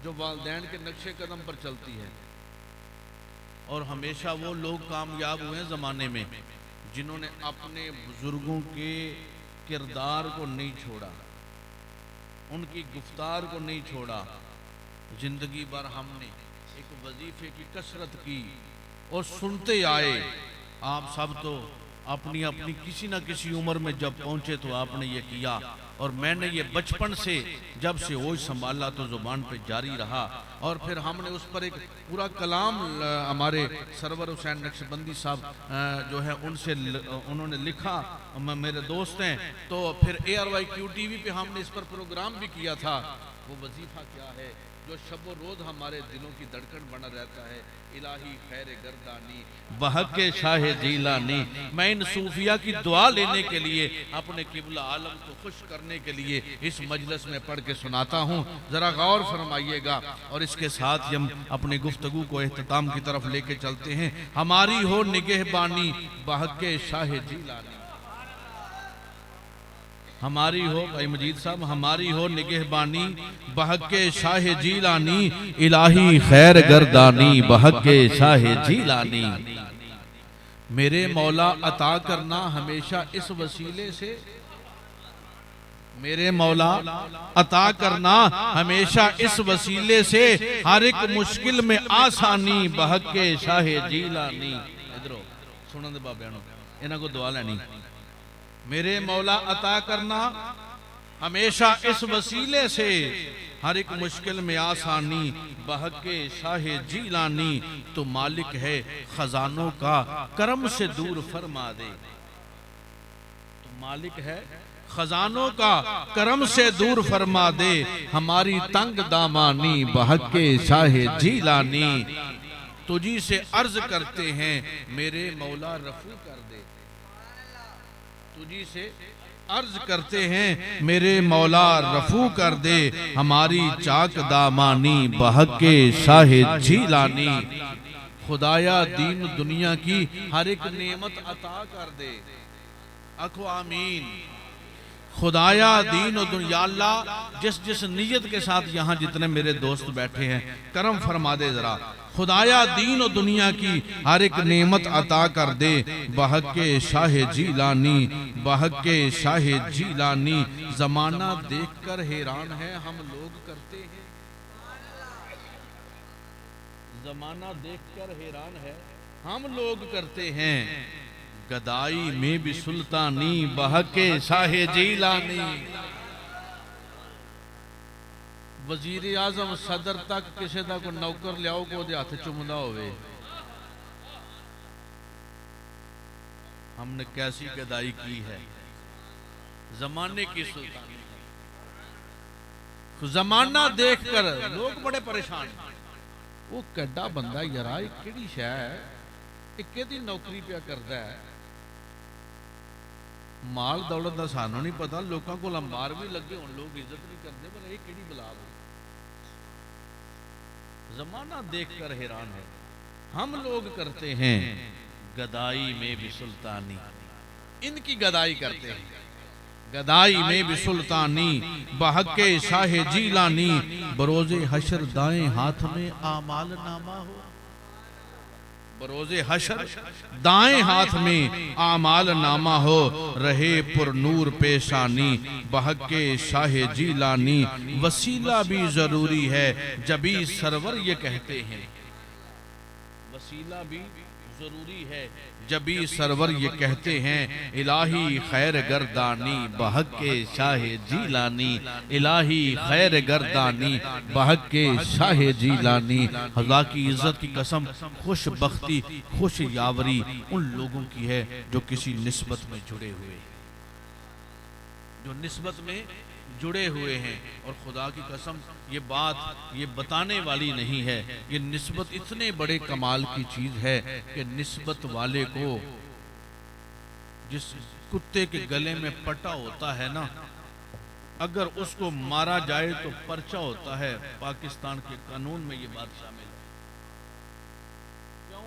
जो वालिदैन के नक्शे कदम पर चलती है। और हमेशा वो लोग कामयाब हुए हैं ज़माने में जिन्होंने अपने बुजुर्गों के किरदार को नहीं छोड़ा, उनकी गुफ्तार को नहीं छोड़ा। जिंदगी भर हमने एक वजीफे की कसरत की और सुनते आए। आप सब तो अपनी अपनी किसी ना किसी उम्र में जब पहुंचे तो आपने ये किया, और मैंने ये बचपन से जब से होश संभाला तो जुबान पे जारी रहा। और फिर हमने उस पर एक पूरा कलाम हमारे सरवर हुसैन नक्शबंदी साहब जो है उनसे उन्होंने लिखा, मेरे दोस्त हैं, तो फिर ARYQ TV पे हमने इस पर प्रोग्राम भी किया था। वो वजीफा क्या है जो शब रोज हमारे दिलों की धड़कन बना रहता है, इलाही खैर गर्दानी बहके शाह जीलानी। मैं इन सूफिया की दुआ लेने के लिए, अपने किबला आलम को खुश करने के लिए इस मजलिस में पढ़ के सुनाता हूँ, जरा गौर फरमाइएगा। और इसके साथ ही हम अपनी गुफ्तगू को एहतमाम की तरफ लेके चलते हैं। हमारी हो निगहबानी बहके शाह जीलानी, हमारी हो, भाई मजीद साहब, हमारी हो निगहबानी बहके शाह जीलानी, इलाही खैर गर्दानी बहके शाह जीलानी। मेरे मौला अता करना हमेशा इस वसीले से, मेरे मौला अता करना हमेशा इस वसीले से, हर एक मुश्किल में आसानी बहके शाह जीलानी। इधरो सुनन दे बाबे इन्हां को दुआ लैनी। मेरे मौला अता करना हमेशा इस वसीले से, हर एक मुश्किल में आसानी बहके शाह जीलानी। तो मालिक है खजानों का करम से दूर फरमा दे, तो मालिक है खजानों का करम से दूर फरमा दे, हमारी तंग दामानी बहके शाह जीलानी। तुझी से अर्ज करते हैं मेरे मौला रफू कर दे, तुझी से अर्ज करते हैं मेरे मौला रफू कर दे, हमारी चाक दामानी बहके शाह जीलानी। खुदाया दीन दुनिया की हर एक नेमत अता कर दे, अखो आमीन। खुदाया दीन और दुनिया, अल्लाह जिस जिस नीयत के साथ यहाँ जितने मेरे दोस्त बैठे हैं करम फरमा दे जरा। खुदाया दीन और दुनिया की हर एक नेमत अता कर दे, बहके शाह जीलानी बहके शाह जीलानी। जमाना देखकर हैरान है हम लोग करते हैं, जमाना देखकर हैरान है हम लोग करते हैं, गदाई में भी सुल्तानी बहके शाह जीलानी। वजीर आजम सदर तक किसी का कोई नौकर लियाओ को हथ चुमदा होवे, हमने कैसी गदाई की है जमाने की सुल्तानी। जमाना देखकर लोग बड़े परेशान, वो कड्डा बंदा यारा केड़ी शै है, नौकरी पे करता है, माल दौलत का सानू नहीं पता, लोगों को अंबार भी लगे हो, लोग इज्जत नहीं करते, पर यह केड़ी बला हो। जमाना देखकर हैरान है हम लोग करते हैं, गदाई में भी सुल्तानी। इनकी गदाई करते हैं, गदाई में भी सुल्तानी बहके शाह जीलानी, बरोजे हशर दाएं हाथ में आमाल नामा हो। बरोजे हशर दाएं हाथ में आमाल नामा हो, रहे पुरनूर पेशानी बहके शाह जीलानी। वसीला भी जरूरी है जबी सरवर ये कहते हैं, वसीला भी जरूरी है जबी सरवर ये कहते हैं। इलाही खैर गर्दानी बहके शाह जीलानी, इलाही खैर गर्दानी बहके शाह जीलानी। खुदा की इज्जत की कसम खुश बख्ती खुश यावरी उन लोगों की है जो किसी निस्बत में जुड़े हुए, जो निस्बत में जुड़े हुए हैं। और खुदा की कसम ये बात ये बताने वाली नहीं है, ये निस्बत इतने बड़े कमाल की चीज है कि निस्बत वाले को जिस कुत्ते के गले में पटा होता है ना, अगर उसको मारा जाए तो पर्चा होता है। पाकिस्तान के कानून में ये बात शामिल है। क्यों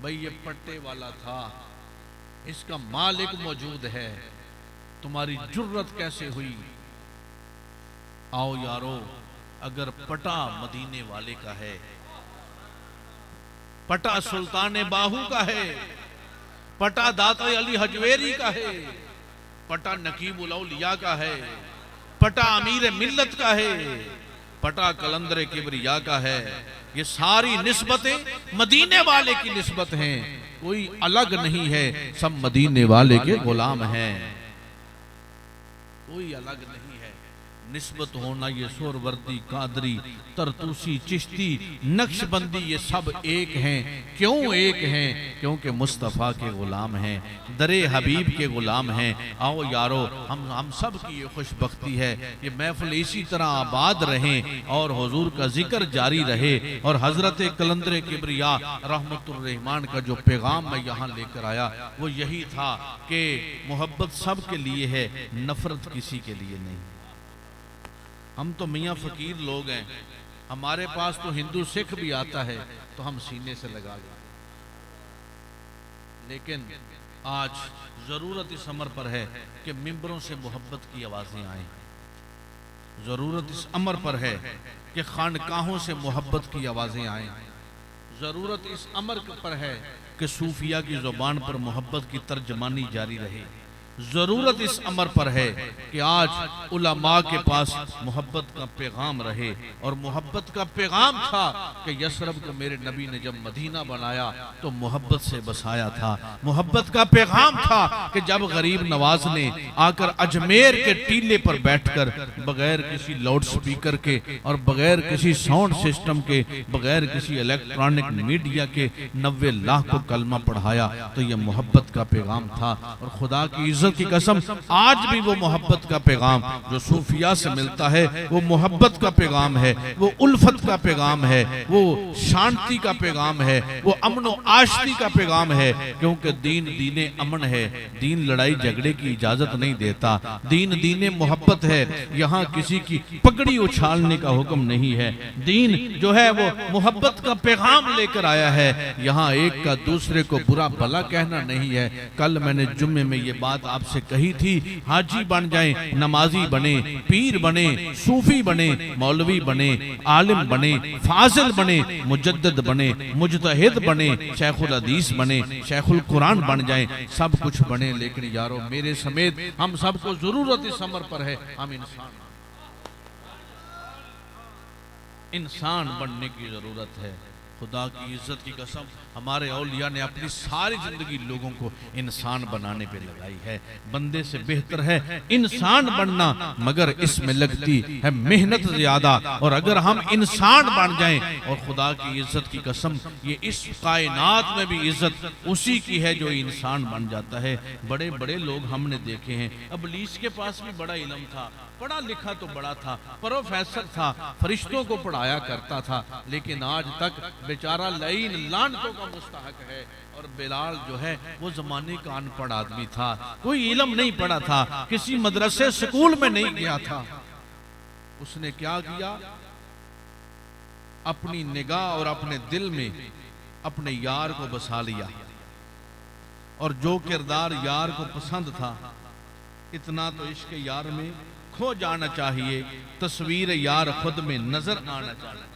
भाई? ये पट्टे वाला था, इसका मालिक मौजूद है, तुम्हारी जुर्रत कैसे हुई? आओ यारो, अगर पटा मदीने वाले का है, पटा सुल्तान बाहू का है, पटा दाता अली हजवेरी का है, पटा नकीबुल औलिया का है, पटा अमीर मिल्लत का है, पटा कलंदर किबरिया का है। ये सारी निस्बतें मदीने वाले की निस्बत हैं, कोई अलग नहीं है, सब मदीने वाले के गुलाम हैं, कोई अलग नहीं है। निस्बत होना ये सोरवर्दी कादरी तरतूसी चिश्ती नक्शबंदी ये सब एक हैं। क्यों एक हैं? क्योंकि मुस्तफ़ा के गुलाम हैं, दरे हबीब के गुलाम हैं। आओ यारो, हम सब की ये खुशबख्ती है, ये महफिल इसी तरह आबाद रहें और हुजूर का जिक्र जारी रहे। और हजरत कलंदर किबरिया रहमतुर रहमान का जो पैगाम मैं यहाँ लेकर आया वो यही था कि मोहब्बत सब के लिए है, नफरत किसी के लिए नहीं। हम तो मियाँ फकीर लोग हैं, हमारे पास तो हिंदू सिख भी आता है तो हम सीने से लगा लें, लेकिन आज जरूरत इस अमर पर है कि मिंबरों से मोहब्बत की आवाजें आए। जरूरत इस अमर पर है कि खानकाहों से मोहब्बत की आवाजें आए। जरूरत इस अमर पर है कि सूफिया की जुबान पर मोहब्बत की तर्जमानी जारी रहे। जरूरत इस अमर पर है कि आज उलमा के पास मोहब्बत का पैगाम रहे। और मोहब्बत का पैगाम था कि यसरब को मेरे नबी ने जब मदीना बनाया तो मोहब्बत से बसाया था। मोहब्बत का पैगाम था कि जब गरीब नवाज ने आकर अजमेर के टीले पर बैठकर बगैर किसी लाउड स्पीकर के और बगैर किसी साउंड सिस्टम के, बगैर किसी इलेक्ट्रॉनिक मीडिया के 90 लाख को कलमा पढ़ाया, तो यह मोहब्बत का पैगाम था। और खुदा की इज्जत की कसम आज भी वो मोहब्बत का पैगाम जो सूफिया से मिलता है वो मोहब्बत का पैगाम है, वो उल्फत का पैगाम है, वो शांति का पैगाम है, वो अमन व आशती का पैगाम है। क्योंकि दीन दीने अमन है, दीन लड़ाई झगड़े की इजाजत नहीं देता, दीन दीने मोहब्बत है। यहाँ किसी की पगड़ी उछालने का हुक्म नहीं है। दीन जो है वो मोहब्बत का पैगाम लेकर आया है। यहाँ एक का दूसरे को बुरा भला कहना नहीं है। कल मैंने जुम्मे में ये बात आपसे कही थी, हाजी बन जाएं, नमाजी बने, पीर बने, सूफी बने, मौलवी बने, आलिम बने, फाजिल बने, मुजद्दिद बने, मुजतहिद बने, शेखुल हदीस बने, शेखुल कुरान बन जाएं, सब कुछ बने। लेकिन यारो मेरे समेत हम सबको जरूरत इस अमर पर है, हम इंसान बनने की जरूरत है। खुदा की इज्जत की कसम हमारे औलिया ने अपनी सारी जिंदगी लोगों को इंसान बनाने पे लगाई है। बंदे से बेहतर है इंसान बनना, मगर इसमें लगती है मेहनत ज्यादा। और अगर हम इंसान बन जाएं, और खुदा की इज्जत की कसम ये इस कायनात में भी इज्जत उसी की है जो इंसान बन जाता है। बड़े बड़े लोग हमने देखे हैं, इब्लीस के पास भी बड़ा इल्म था, पढ़ा लिखा तो बड़ा था, प्रोफेसर था, फरिश्तों को पढ़ाया करता था, लेकिन आज तक बेचारा लाइन लानतों का मुस्तहक है। और बिलाल जो है वो जमाने का अनपढ़ आदमी था, कोई इल्म नहीं पढ़ा था, किसी मदरसे स्कूल में नहीं गया था। उसने क्या किया? अपनी निगाह और अपने दिल में अपने यार को बसा लिया, और जो किरदार यार को पसंद था इतना तो इश्क यार में खो जाना चाहिए, तस्वीर यार खुद में नजर आना चाहिए।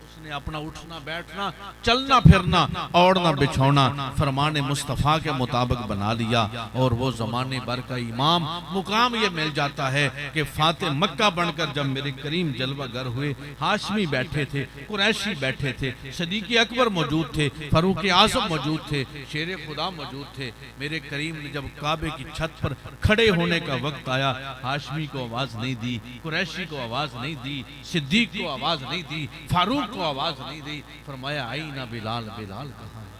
उसने अपना उठना बैठना, चलना फिरना, ओढ़ना बिछौना फरमाने मुस्तफ़ा के मुताबिक बना लिया, और वो जमाने भर का इमाम मुकाम ये मिल जाता है कि फाते मक्का बनकर जब मेरे करीम जलवागर हुए, हाशमी बैठे थे, कुरैशी बैठे थे, सदीक़ अकबर मौजूद थे, फारूक आज़म मौजूद थे, शेर खुदा मौजूद थे। मेरे करीम ने जब काबे की छत पर खड़े होने का वक्त आया, हाशमी को आवाज नहीं दी, कुरैशी को आवाज नहीं दी, सिद्दीक को आवाज नहीं दी, फारूक को आवाज नहीं दी। फरमाया आई ना बिलाल, बिलाल कहाँ है,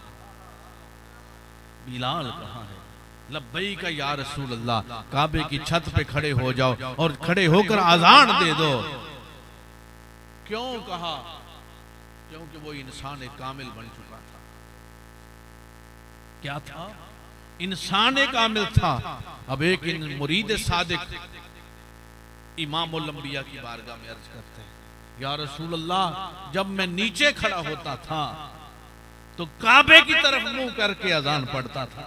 बिलाल कहाँ है? लब्बई का या रसूल अल्लाह। काबे की छत पे खड़े हो जाओ और खड़े होकर आजान दे दो। क्यों कहा? क्योंकि वो इंसान एक कामिल बन चुका था। क्या था? इंसान एक कामिल था। अब एक मुरीद सादिक इमामुल अंबिया की बारगाह में अर्ज करते हैं, या रसूल अल्लाह, जब मैं नीचे खड़ा होता था तो काबे की तरफ मुंह करके अजान पढ़ता था।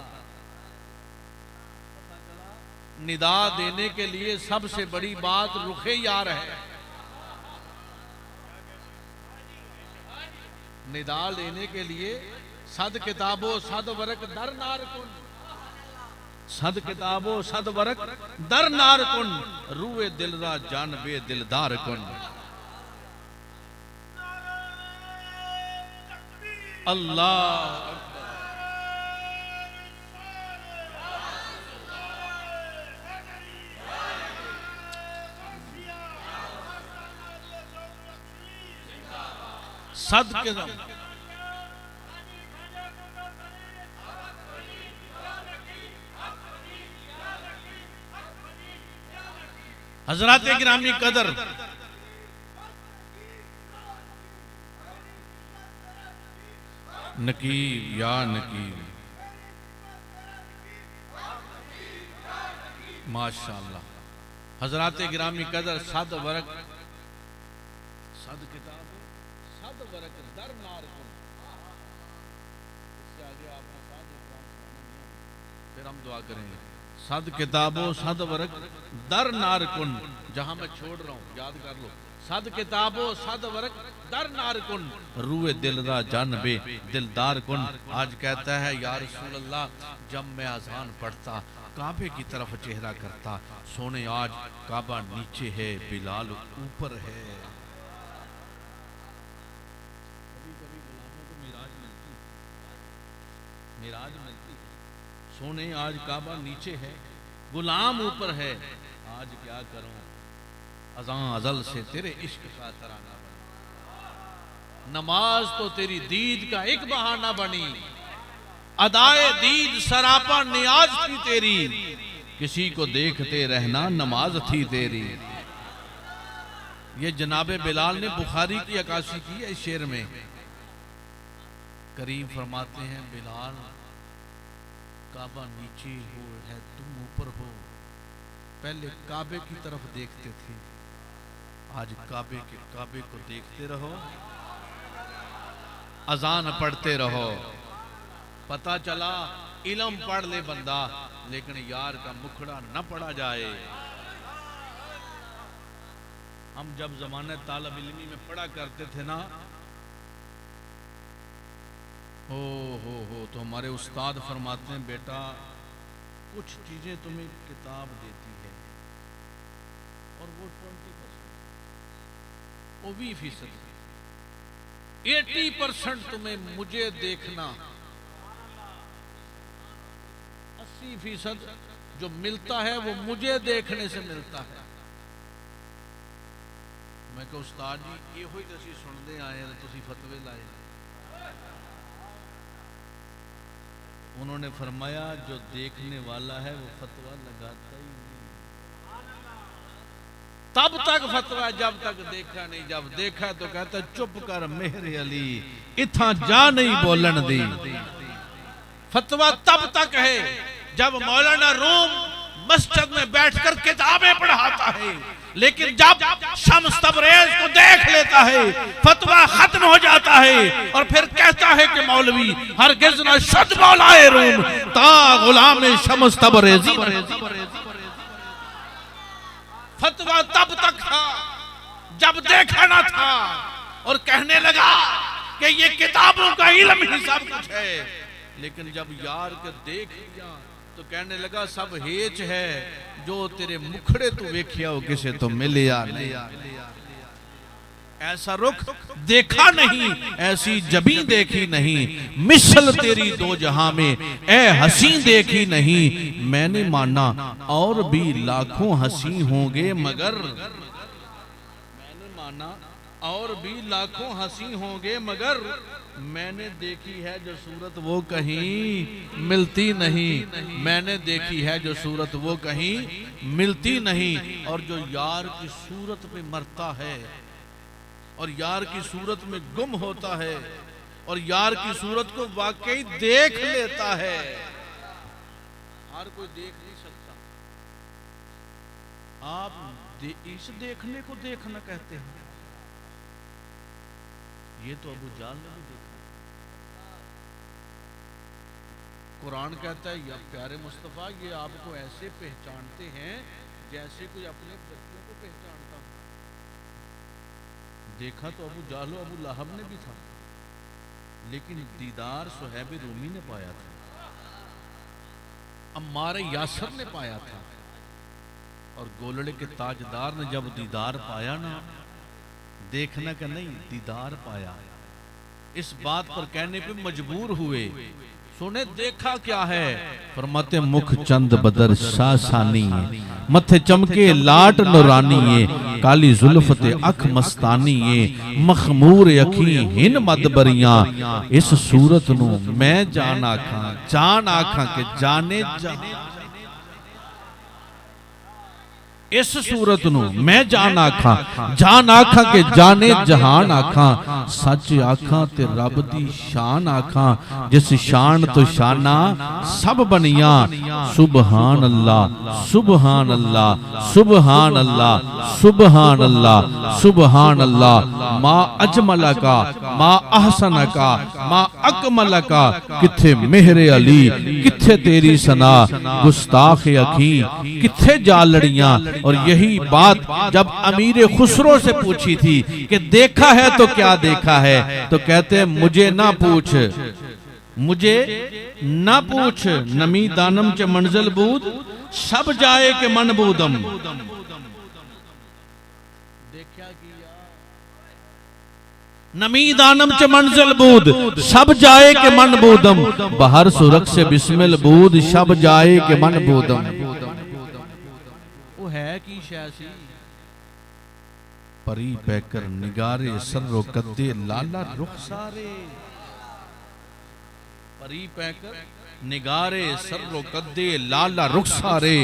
निदा देने के लिए सबसे बड़ी बात रुखे यार है। निदा लेने के लिए सद किताबो सद वरक दर नार कुन, सद किताबो सद वरक दर नार कुन, रूए दिलरा जानबे दिलदार कुन। अल्लाह सद के हजरात गिरामी कदर, नकीब या नकीब, माशाअल्लाह। हजरात गिरामी कदर सद वरक सद किताब सद वरक दर नार कुन। इससे आगे आपने फिर हम दुआ करेंगे। सद किताबो सद वरक दर नार कुन। जहां मैं छोड़ रहा हूं याद कर लो। सद किताबो सद वरक दर नार कुन, रूए दिलरा जानबे दिलदार कुन। आज कहता है या रसूल अल्लाह, जब मैं अजान पढ़ता काबे की तरफ चेहरा करता, सोने आज काबा नीचे है, बिलाल ऊपर है। कभी कभी गुलामों को मिराज मिलती, मिराज मिलती। सोने आज काबा नीचे है, गुलाम ऊपर है। आज क्या करूं, अज़ां अज़ल से तेरे इश्क का तराना बनी। नमाज तो तेरी दीद का एक बहाना बनी, अदाए दीद सरापा नियाज थी तेरी, किसी को देखते रहना नमाज थी तेरी। ये जनाबे बिलाल ने बुखारी की अक्कासी की है इस शेर में। करीम फरमाते हैं, बिलाल काबा नीचे हो है, तुम ऊपर हो। पहले काबे की तरफ देखते थे, आज काबे को देखते रहो, अजान पढ़ते रहो। पता चला इल्म पढ़ ले बंदा, लेकिन यार का मुखड़ा न पढ़ा जाए। हम जब जमाने तालब इल्मी में पढ़ा करते थे ना, हो तो हमारे उस्ताद फरमाते हैं, बेटा कुछ चीजें तुम्हें किताब देती है और वो 20%, वो 20%, 80% तुम्हें मुझे देखना, 80% जो मिलता है वो मुझे देखने से मिलता है। मैं कहा उस्ताद जी ये तो असीं सुनते आए हैं, तुसीं फतवे लाए। उन्होंने फरमाया जो देखने वाला है वो फतवा लगाता ही नहीं, तब तक फतवा जब तक देखा नहीं, जब देखा तो कहता चुप कर मेरे अली, इथा जा नहीं बोलन दी। फतवा तब तक है जब मौलाना रूम मस्जिद में बैठकर किताबें पढ़ाता है, लेकिन जब शम्स तबरेज को देख लेता है फतवा खत्म हो जाता है और फिर कहता है कि मौलवी हरगिज़ न शुद्ध मौलाए रूम ता गुलाम शम्स तबरेजी। फतवा तब तक था जब देखा ना था और कहने लगा कि ये किताबों का इल्म ही सब कुछ है, लेकिन जब यार के देख लिया तो कहने लगा सब हेच है, जो तेरे मुखड़े तू वेखिया हो किसे तो मिले या नहीं। ऐसा रुख देखा नहीं, ऐसी जबी देखी नहीं, मिसल तेरी दो जहां में ए हसी देखी नहीं। मैंने माना और भी लाखों हसी होंगे मगर, मैंने माना और भी लाखों हसी होंगे मगर मैंने देखी है जो सूरत वो कहीं मिलती नहीं। मैंने देखी है जो सूरत वो कहीं मिलती नहीं। और जो यार की सूरत पे मरता है और यार की सूरत में गुम होता है और यार की सूरत को वाकई देख लेता है, हर कोई देख नहीं सकता। आप इस देखने को देखना कहते हैं, ये तो अबू जाल ने भी देखा। कुरान कहता है या प्यारे मुस्तफ़ा ये आपको ऐसे पहचानते हैं जैसे कोई अपने बच्चों को पहचानता हो। देखा तो अबू जाल अबू लहब ने भी था, लेकिन दीदार सुहैब रूमी ने पाया था, अम्मार यासर ने पाया था। और गोलड़े के ताजदार ने जब दीदार पाया ना, देखना का नहीं दीदार पाया, इस बात पर कहने पे मजबूर हुए। सुने देखा क्या है, फरमाते मुख चंद बदर शासानी है, मथे चमके लाट नूरानी है, काली जुल्फते अख मस्तानी है, मखमूर अखी हिन मदबरियां, इस सूरत नू मैं जान आखा के जाने इस सूरत नू मैं जान आखा के जाने जहान आखा, सच आखा ते रब दी शान आखा, जिस शान तो शाना सब बनिया। सुबहान अल्लाह सुबहान अल्लाह सुबहान अल्लाह सुबहान अल्लाह सुबहान अल्लाह। मा अजमल का मा अहसन का मा अकमल का, किथे मेहरे अली किथे तेरी सना, गुस्ताख अखी किथे जालड़ियां। और यही बात जब अमीर खुसरो से पूछी थी कि देखा है तो क्या देखा है, तो कहते हैं मुझे ना पूछ, मुझे ना पूछ, नमी दानम च मंजिल बूद सब जाए के मन बूदम। नमी दानम च मंजिल बूद सब जाए के मन बूदम, बाहर सुरख से बिस्मिल बूद सब जाए के मन बूदम। है की शैसी परी पैकर निगारे सर्रो कद्दे लाला रुखसारे, परी पैकर निगारे सर्रो कद्दे लाला रुखसारे,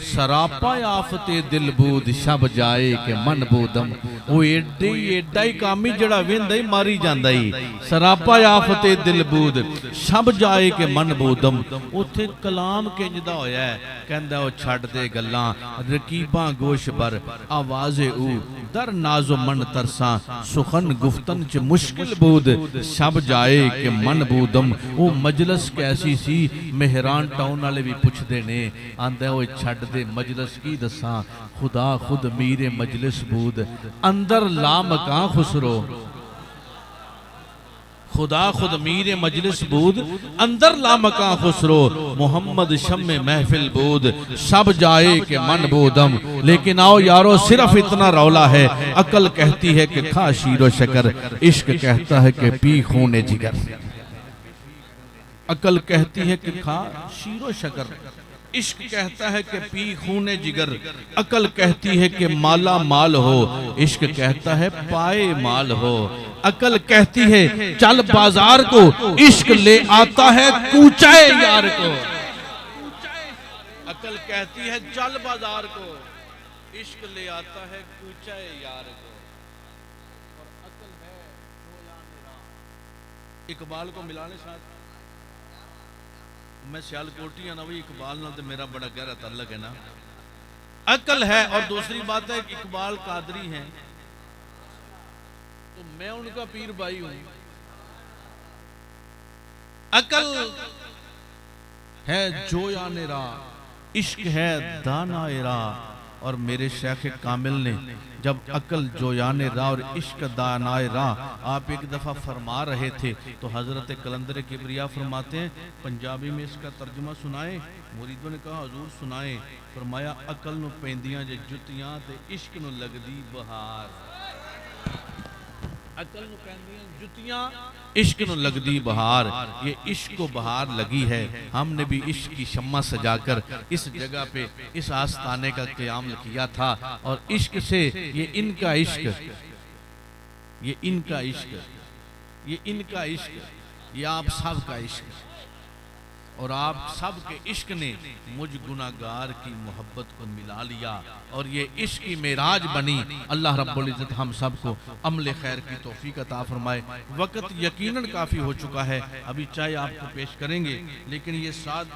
सरापा आफते दिल बूद शब जाए के मन बूदम। वो एडा ही काम ही जड़ा वेंदा ही मारी जांदा ही, सरापा आफते दिल बूद शब जाए के मन बूदम। उथे कलाम किंजदा होया है, कहंदा ओ छड़ दे गल्लां रकीबां गोश बर, आवाज़े ऊ दर नाजो मन तरसा, सुखन गुफ्तन च मुश्किल बूद शब जाए के मन बूदम। वो मजलस कैसी सी, मेहरान टाउन वाले भी पुछदे ने, आंदे ओए छड़ दे मजलिस की दसा, खुदा खुद मीरे मजलिस बूद अंदर लामकां खुसरो, खुदा खुद मीरे मजलिस बूद अंदर लामकां खुसरो, मोहम्मद शम्मे महफिल बूद सब जाए के मन बूदम। लेकिन आओ यारो सिर्फ इतना रौला है, अकल कहती है कि खा शीरो शकर, इश्क कहता है कि पी खूने जिगर। अकल कहती है कि खा शीरो शकर, इश्क कहता है कि पी खूने जिगर। अकल कहती है कि माला माल हो, इश्क कहता है पाए माल हो। अकल कहती है चल बाजार को, इश्क ले आता है कूचाए यार को। अकल कहती है चल बाजार को, इश्क ले आता है कूचाए यार को। और अकल है इकबाल को मिलाने साथ मैं सियालकोटिया ना, वही इकबाल ना तो मेरा बड़ा गहरा ताल्लुक है ना, अकल है। और दूसरी बात है कि इकबाल कादरी हैं तो मैं उनका पीर भाई हूं। अकल है जो या नेरा, इश्क है दाना एरा। और मेरे शेख कामिल ने जब अकल जोयान रा और इश्क दानाए रा आप एक दफ़ा फरमा रहे थे तो हज़रत कलंदर किबरिया फरमाते हैं पंजाबी में इसका तर्जुमा सुनाए। मुरीदों ने कहा हजूर सुनाए। फरमाया अकल नूं पैंदियां जे जुतियां ते इश्क नूं लगदी बहार। अकल नूं पैंदियां जुतियां, इश्क नूं लगदी बहार। ये इश्क को बहार लगी है। हमने भी इश्क की शम्मा सजाकर इस जगह पे इस आस्ताने का क़याम किया था। और इश्क से ये इनका इश्क, ये इनका इश्क, ये इनका इश्क, ये आप सब का इश्क। और आप सब के इश्क ने मुझ गुनाहगार की मोहब्बत को मिला लिया और ये इश्क की मेराज बनी। अल्लाह रब्बुल इज़्ज़त हम सब को अमल खैर की तौफीक अता फरमाए। वक्त यकीनन काफ़ी हो चुका है, अभी चाय आपको पेश करेंगे, लेकिन ये साद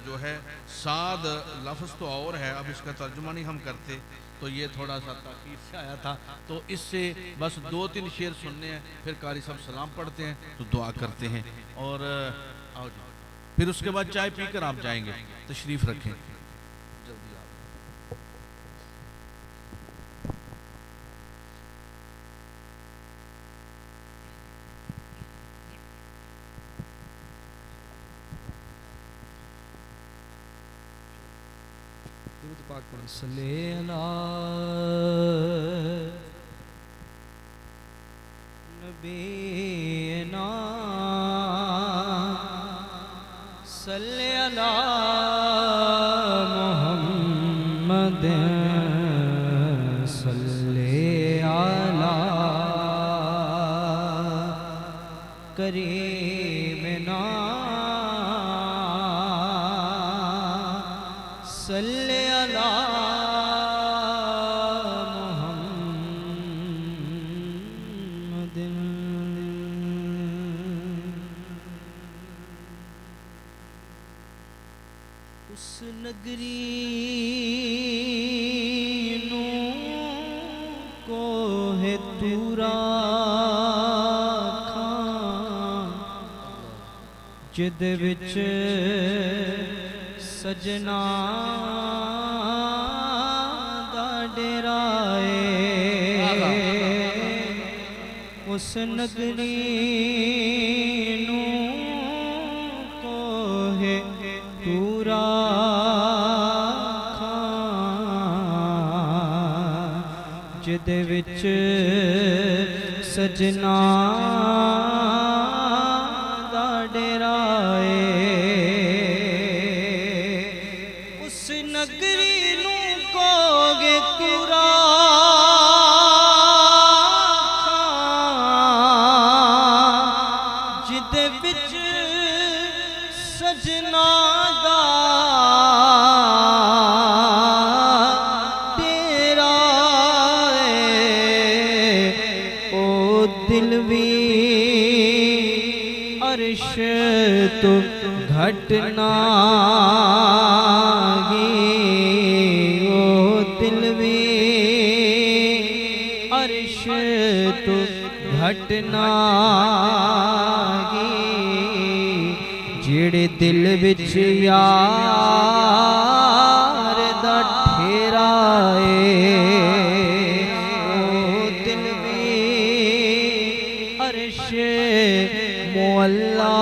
जो है साद लफ्ज़ तो और है, अब इसका तर्जुमा नहीं हम करते तो ये थोड़ा सा ताकीद से आया था। तो इससे बस 2-3 शेर सुनने हैं, फिर कारी साहब सलाम पढ़ते हैं तो दुआ करते हैं और आओ जी। फिर उसके बाद चाय पीकर आप जाएंगे। तशरीफ रखें जल्दी आप। पाक पढ़ो सल्ले अला नबीना सल्ले अला मुहम्मद सल्ले अला करीमना सल्ले अला मुहम्मद। उस नगरी नूं को है तूरा खां जिद विच सजना दा डेरा है। उस नगरी नूं को है तूरा खां जिद विच सजना दा डेरा है। उस नगरी नूं कोगे तूरा खां जिद विच सजना दा तेरा ओ दिल भी अर्श तो घटना ओ दिल भी अर्श तो घटना जेड़े दिल विच यार दा ठेरा ओ दिल भी अर्श मुअल्ला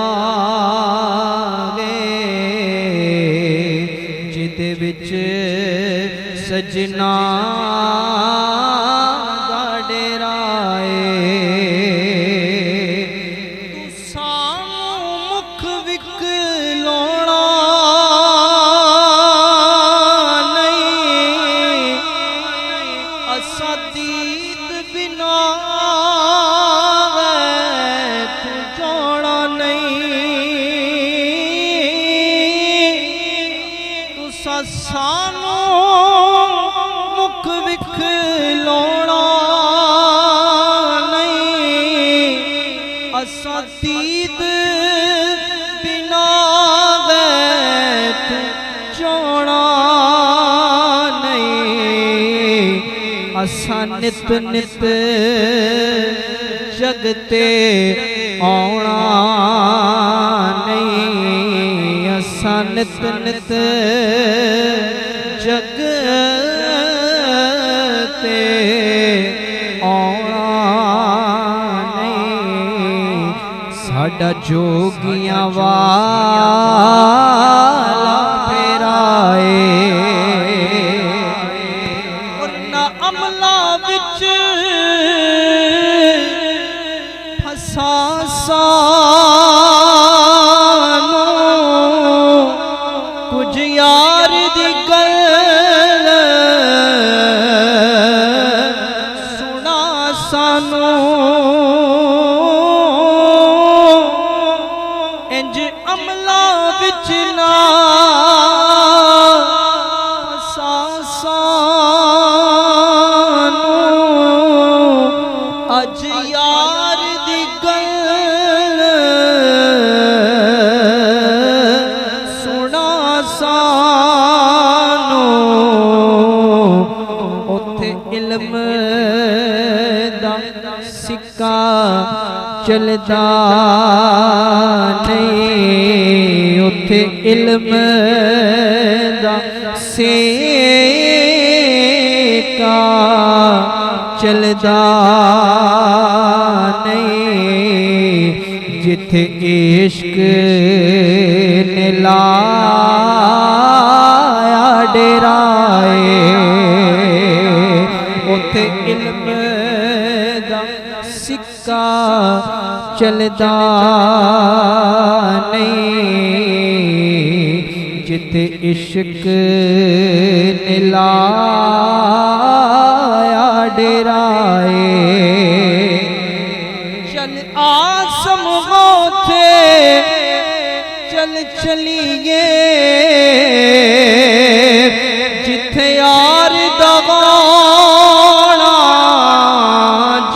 जिद विच सजना दा डेरा तू सामू मुख विकलाउणा नहीं असा दीद बिना तू जाना नहीं। तू सानू मुख विखलाउणा नहीं असा दीद बिना असा नित नित जगते आना नहीं, असा नित नित जगते आना नहीं। साडा जोगियां वाला फेराए उन्ना अमला विच फसा सानू कुछ यार दी गल सुना सानू इंज अमला विच ना फसा सानू अज यार दी गल सुना सानू। उथे इल्म दा सिक्का चलदा नहीं, उथे इल्म दा सिक्का चलदा नहीं। जिथे इश्क ने लाया डेराए उथे इल्म दा सिक्का चलदा नहीं। जिथे इश्क ने लाया डेराए चल आसम थे चल चलिए जिथे यार दवाना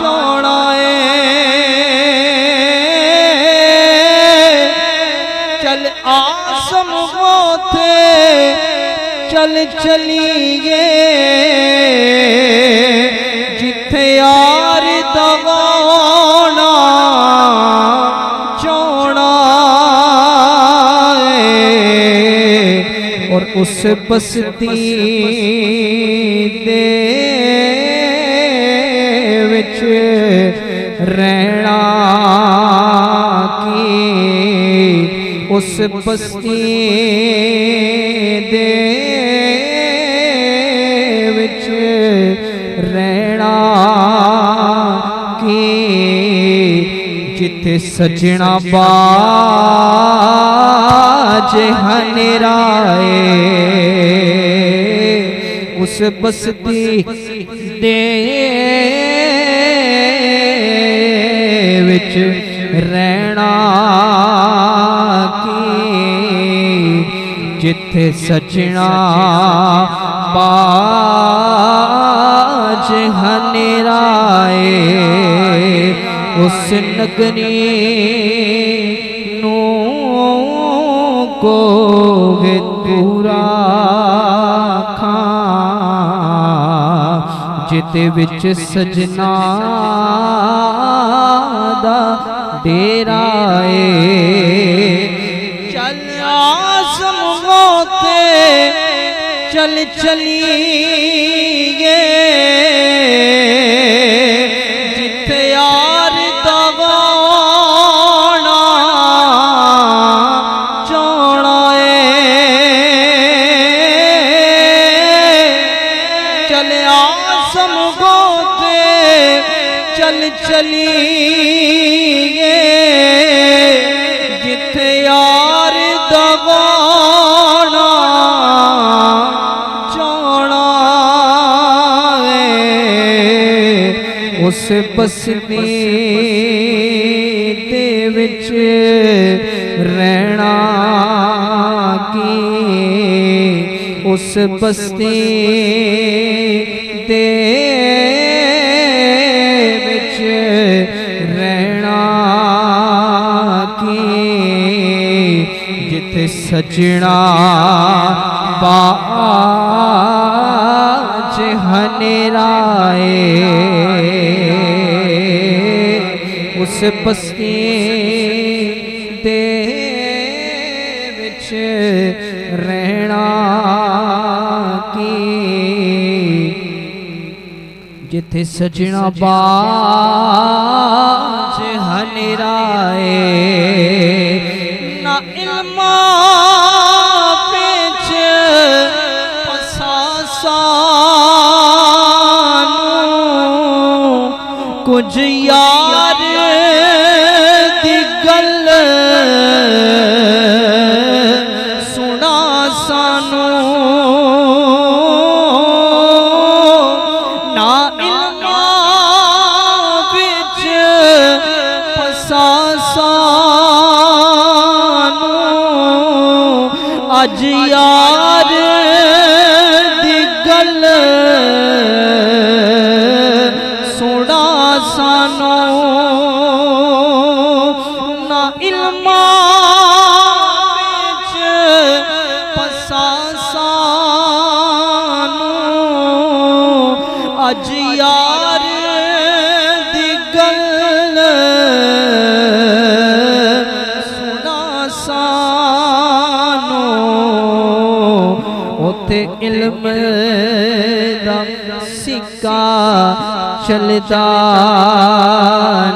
जाना चल आसम थे चल चलिए जिथे यार दवाना जाना और उस बस्ती दे विच रहना की उस बस्ती दे विच रहना की जिथे सजना बाज हनेराए उस बस्ती दे विच रहना की जिथे सजना बाज हनेराए उस नगनी नू को पूरा खां जिते विच सजना दा डेरा चल आसम मोते चल चलिए जिथे यार दवाना जाना चल आसम मोते चल चलिए जिथे यार दवाना जाना उस बस्ती दे विच रहना की उस बस्ती दे विच रहना की जिथे सजना बाज हनेराए उस बस्ती दे विच रहना की जिथे सजना बाज हनेराए ना इल्मा पिच पसासानू कुछ यार दी गल सुना सानू ना इल्मा विच पसासानू अज यार दी गल सुना सानू ना इल्मा विच पसासानू अज यार दी गल सुना सानू उथे इल्म दा सिक्का चलदा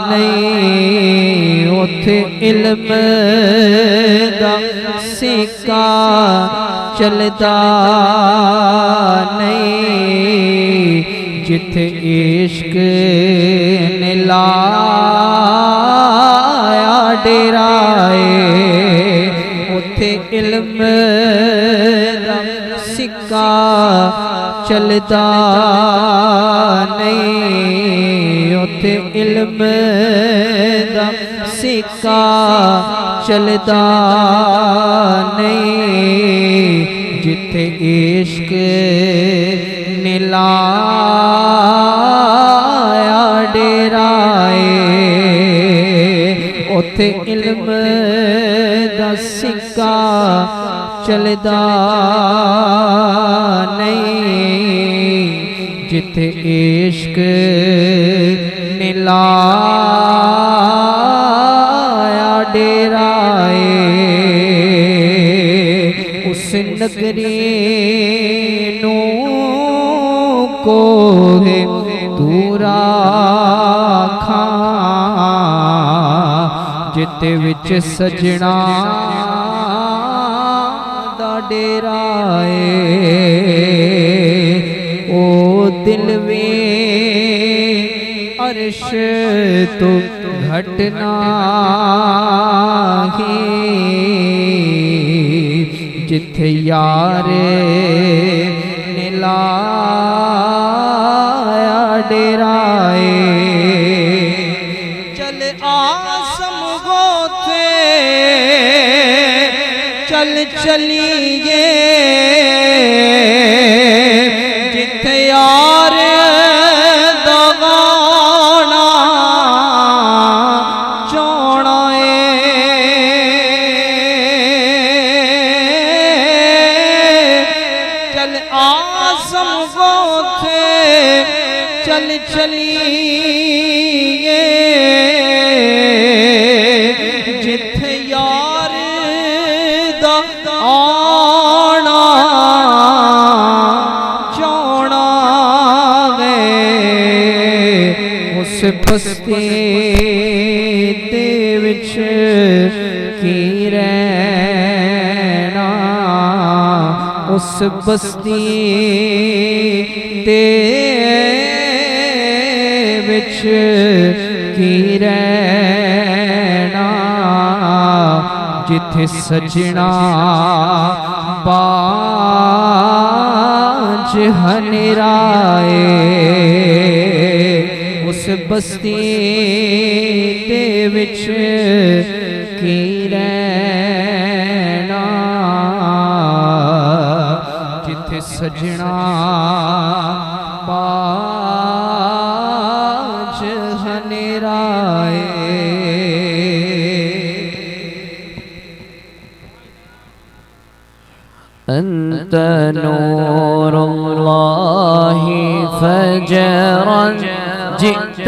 नहीं उथे इल्म दा सिक्का चलदा नहीं जिथे इश्क ने लाया डेराए उथे इल्म दा सिक्का चलदा नहीं उथे इल्म दा सिक्का चलदा नहीं जिथे इश्क ने लाया डेराए उथे इल्म दा सिक्का चलदा नहीं जिथे इश्क ने लाया डेराए उस नगरी नू कोहे दूरा खां जिते विच सजना दा डेराए ओ दिल वे अर्श तो घटना ही जिथे यार ने लाया डेराए चल आसम गोथे चल चलिए जिथे यार दगाना चोना चल आसम गोथे चल चलिए जिथे यार दा आना चोना उस बस्ती दे विच की रहना उस बस्ती दे विच की रहना जिथे सजना बाज हनेराए उस बस्ती दे विच की रहना जिथे सजना बाज हनेराए अंत नूरुल्लाहि फजरन जित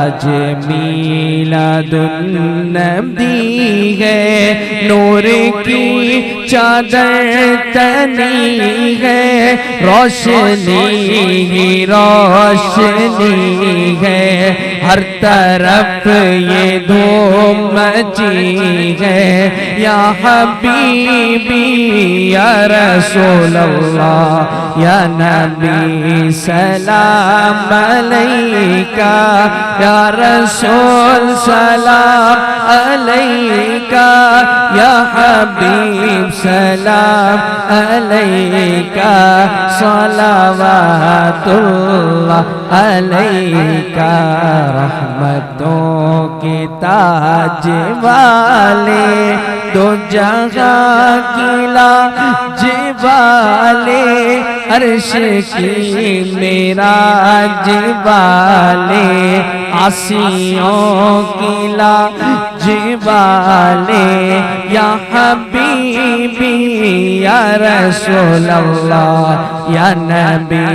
आज मीलाद नबी है नूर की चादर तनी है रोशनी ही रोशनी है हर तरफ ये धूम मची है या हबीबी या रसूल अल्लाह या नबी सलाम अलैका या रसूल सलाम अलैका या हबीब सलाम अलैका सलावतुल्लाह अलैका रहमतों के ताज वाले दो जगह की लाज वाले अर्श की मेराज वाले आसियों की लाज वाले या हबीबी या रसूल अल्लाह या नबी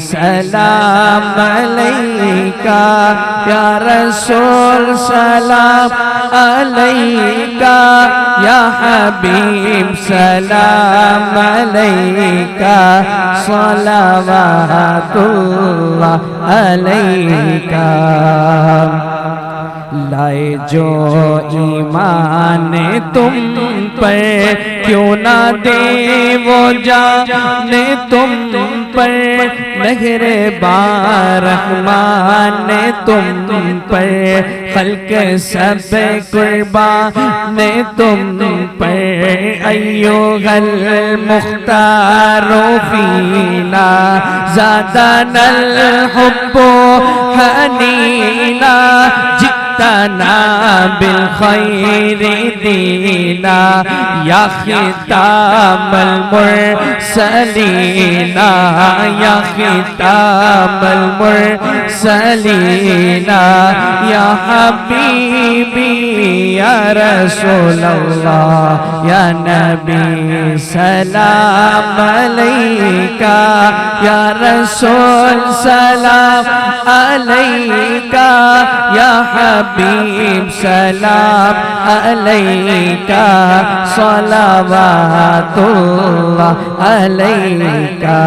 सलाम अलैका या रसूल सलाम अलैका या हबीब सलाम अलैका सलावतुल्लाह अलैका लाए जो ईमान तुम पर क्यों ना दे वो जाने तुम पर मेहरबान रहमान तुम पर खल्क सब कुर्बान तुम पर अय्युहल मुख्तारो फीना ज़ादनल हुब्बु हनीना तना बिल खैर दीना या खितामल मुरसलीना या खितामल मुरसलीना या हबीबी या रसूल अल्लाह या नबी सलाम अलैका या रसूल सलाम अलैका या हबीब सलाम अलैका सलावतुल्लाह अलैका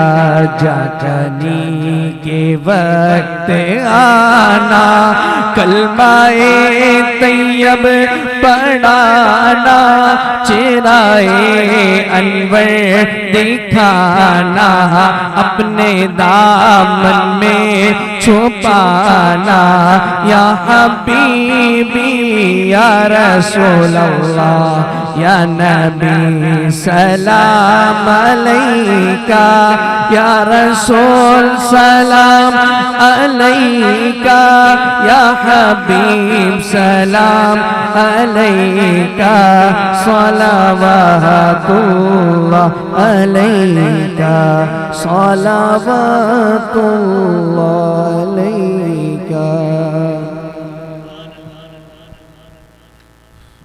जानी के वक्त आना कलमाए तैयब पढ़ाना चेहराए अनवर दिखाना अपने दामन में छुपाना या हबीबी या रसूल अल्लाह या नबी सलाम अलैका या रसूल सलाम अलैका या हबीब सलाम अलैका सलावतुल्लाह अलैका सलावतुल्लाह अलैका।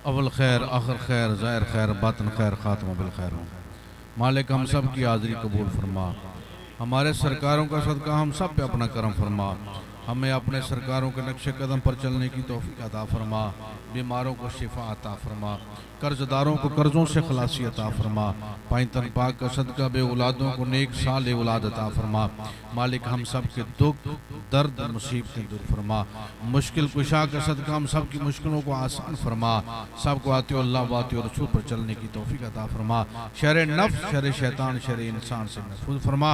अव्वल खैर आखिर खैर ज़ाहिर खैर बातिन खैर खात्मा बिल खैर हो। मालिक हम सब की हाज़िरी कबूल फरमा। हमारे सरकारों का सदका हम सब पे अपना करम फरमा। हमें अपने सरकारों के नक्शे कदम पर चलने की तौफीक अता फरमा। बीमारों को शिफा अता फरमा। कर्जदारों को कर्जों से खलासी अता फरमा। पाइतन पाक का सदका बे औलादों को नेक साल औलाद अता फरमा। मालिक हम सब के दुख दर्द मुसीबतें दूर फरमा। मुश्किल कुशा का सदका हम सब की मुश्किलों को आसान फरमा। सबको आते अल्लाह बाते और रसूल पर चलने की तौफीक अता फरमा। शर नफ्स शर शैतान शर इंसान से महफूज फरमा।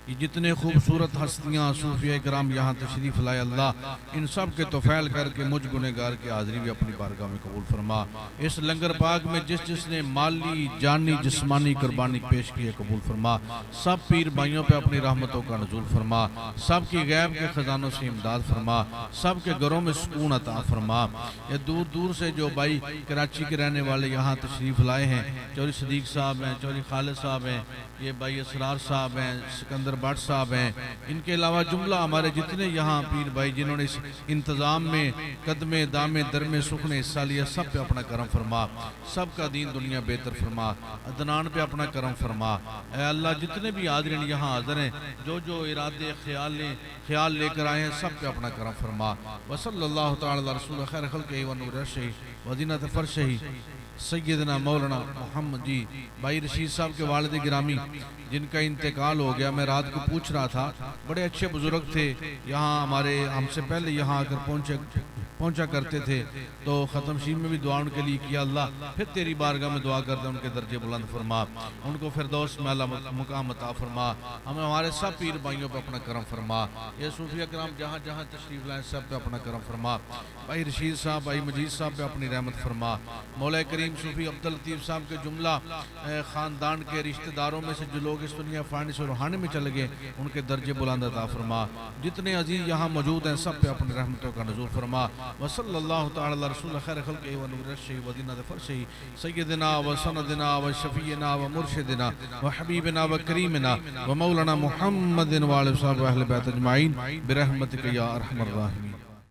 ये जितने खूबसूरत हस्तियाँ सूफिया कराम यहाँ तशरीफ़ लाए अल्लाह इन सब के तोफ़ैल करके मुझ गुनहगार की हाज़िरी भी अपनी बारगाह में कबूल फरमा। इस लंगर पाक में जिसने माली जानी जिस्मानी कुर्बानी पेश की है कबूल फरमा। सब पीर भाइयों पे अपनी रहमतों का नज़ूल फरमा। सब की गैब के ख़जानों से इमदाद फरमा। सब के घरों में सुकून अता फरमा। ये दूर दूर से जो भाई कराची के रहने वाले यहाँ तशरीफ़ लाए हैं, चौधरी सदीक साहब हैं, चौधरी खालिद साहब हैं, ये भाई असरार साहब हैं, सिकंदर भट्ट साहब हैं, इनके अलावा जुमला हमारे जितने यहाँ पीर भाई जिन्होंने इस इंतज़ाम में कदमे दामे दरमे सुखने हिस्सा लिया, सब पे अपना करम फरमा। सब का दीन दुनिया बेहतर फरमा। अदनान पे अपना करम फरमा। ऐ अल्लाह जितने भी हाज़िरीन यहाँ हाज़िर हैं, जो जो इरादे ख्याल लेकर आए हैं, सब पे अपना करम फरमा। वसल्लल्लाहु तआला अला रसूल खैर खल्क़िही व नूर अर्शिही व ज़ीनत फ़र्शिही सैयदना मौलाना मोहम्मद जी भाई रशीद साहब के वालिद गिरामी जिनका इंतकाल हो गया। मैं रात को पूछ रहा था, बड़े अच्छे बुजुर्ग थे, यहाँ हमारे हमसे पहले यहाँ आकर पहुँचा करते थे। तो ख़त्म शीम में भी दुआ उनके लिए किया। अल्लाह फिर तेरी बारगाह में दुआ करते उनके दर्जे बुलंद फरमा, उनको फिरदौस में आला मुकाम अता फरमा। हमें हमारे सब पीर भाइयों पर अपना करम फरमा। ये सूफिया कराम जहाँ जहाँ तशरीफ़ लाएँ सब पे अपना करम फरमा। भाई रशीद साहब भाई मजीद साहब पे अपनी रहमत फरमा। मौला करीम सूफी अब्दुल लतीफ़ साहब के जुमला ख़ानदान के रिश्तेदारों में से जो लोग इस दुनिया फ़ानी से रूहानी में चले गए, उनके दर्जे बुलंद अता फरमा। जितने अजीज़ यहाँ मौजूद हैं सब पे अपनी रहमतों का नज़ूल फरमा। वसल्लल्लाहु तआला अला रसूल खैर खल्क़िही व नूर अर्शिही व ज़ीनत फ़र्शिही सय्यदना व सनदना व शफ़ीना व मुर्शिदना व हबीबना व करीमना व मौलाना मुहम्मदिन व आलिहि व सहबिहि अहले बैत अजमाइन बिरहमतिका या अरहमर राहिमीन।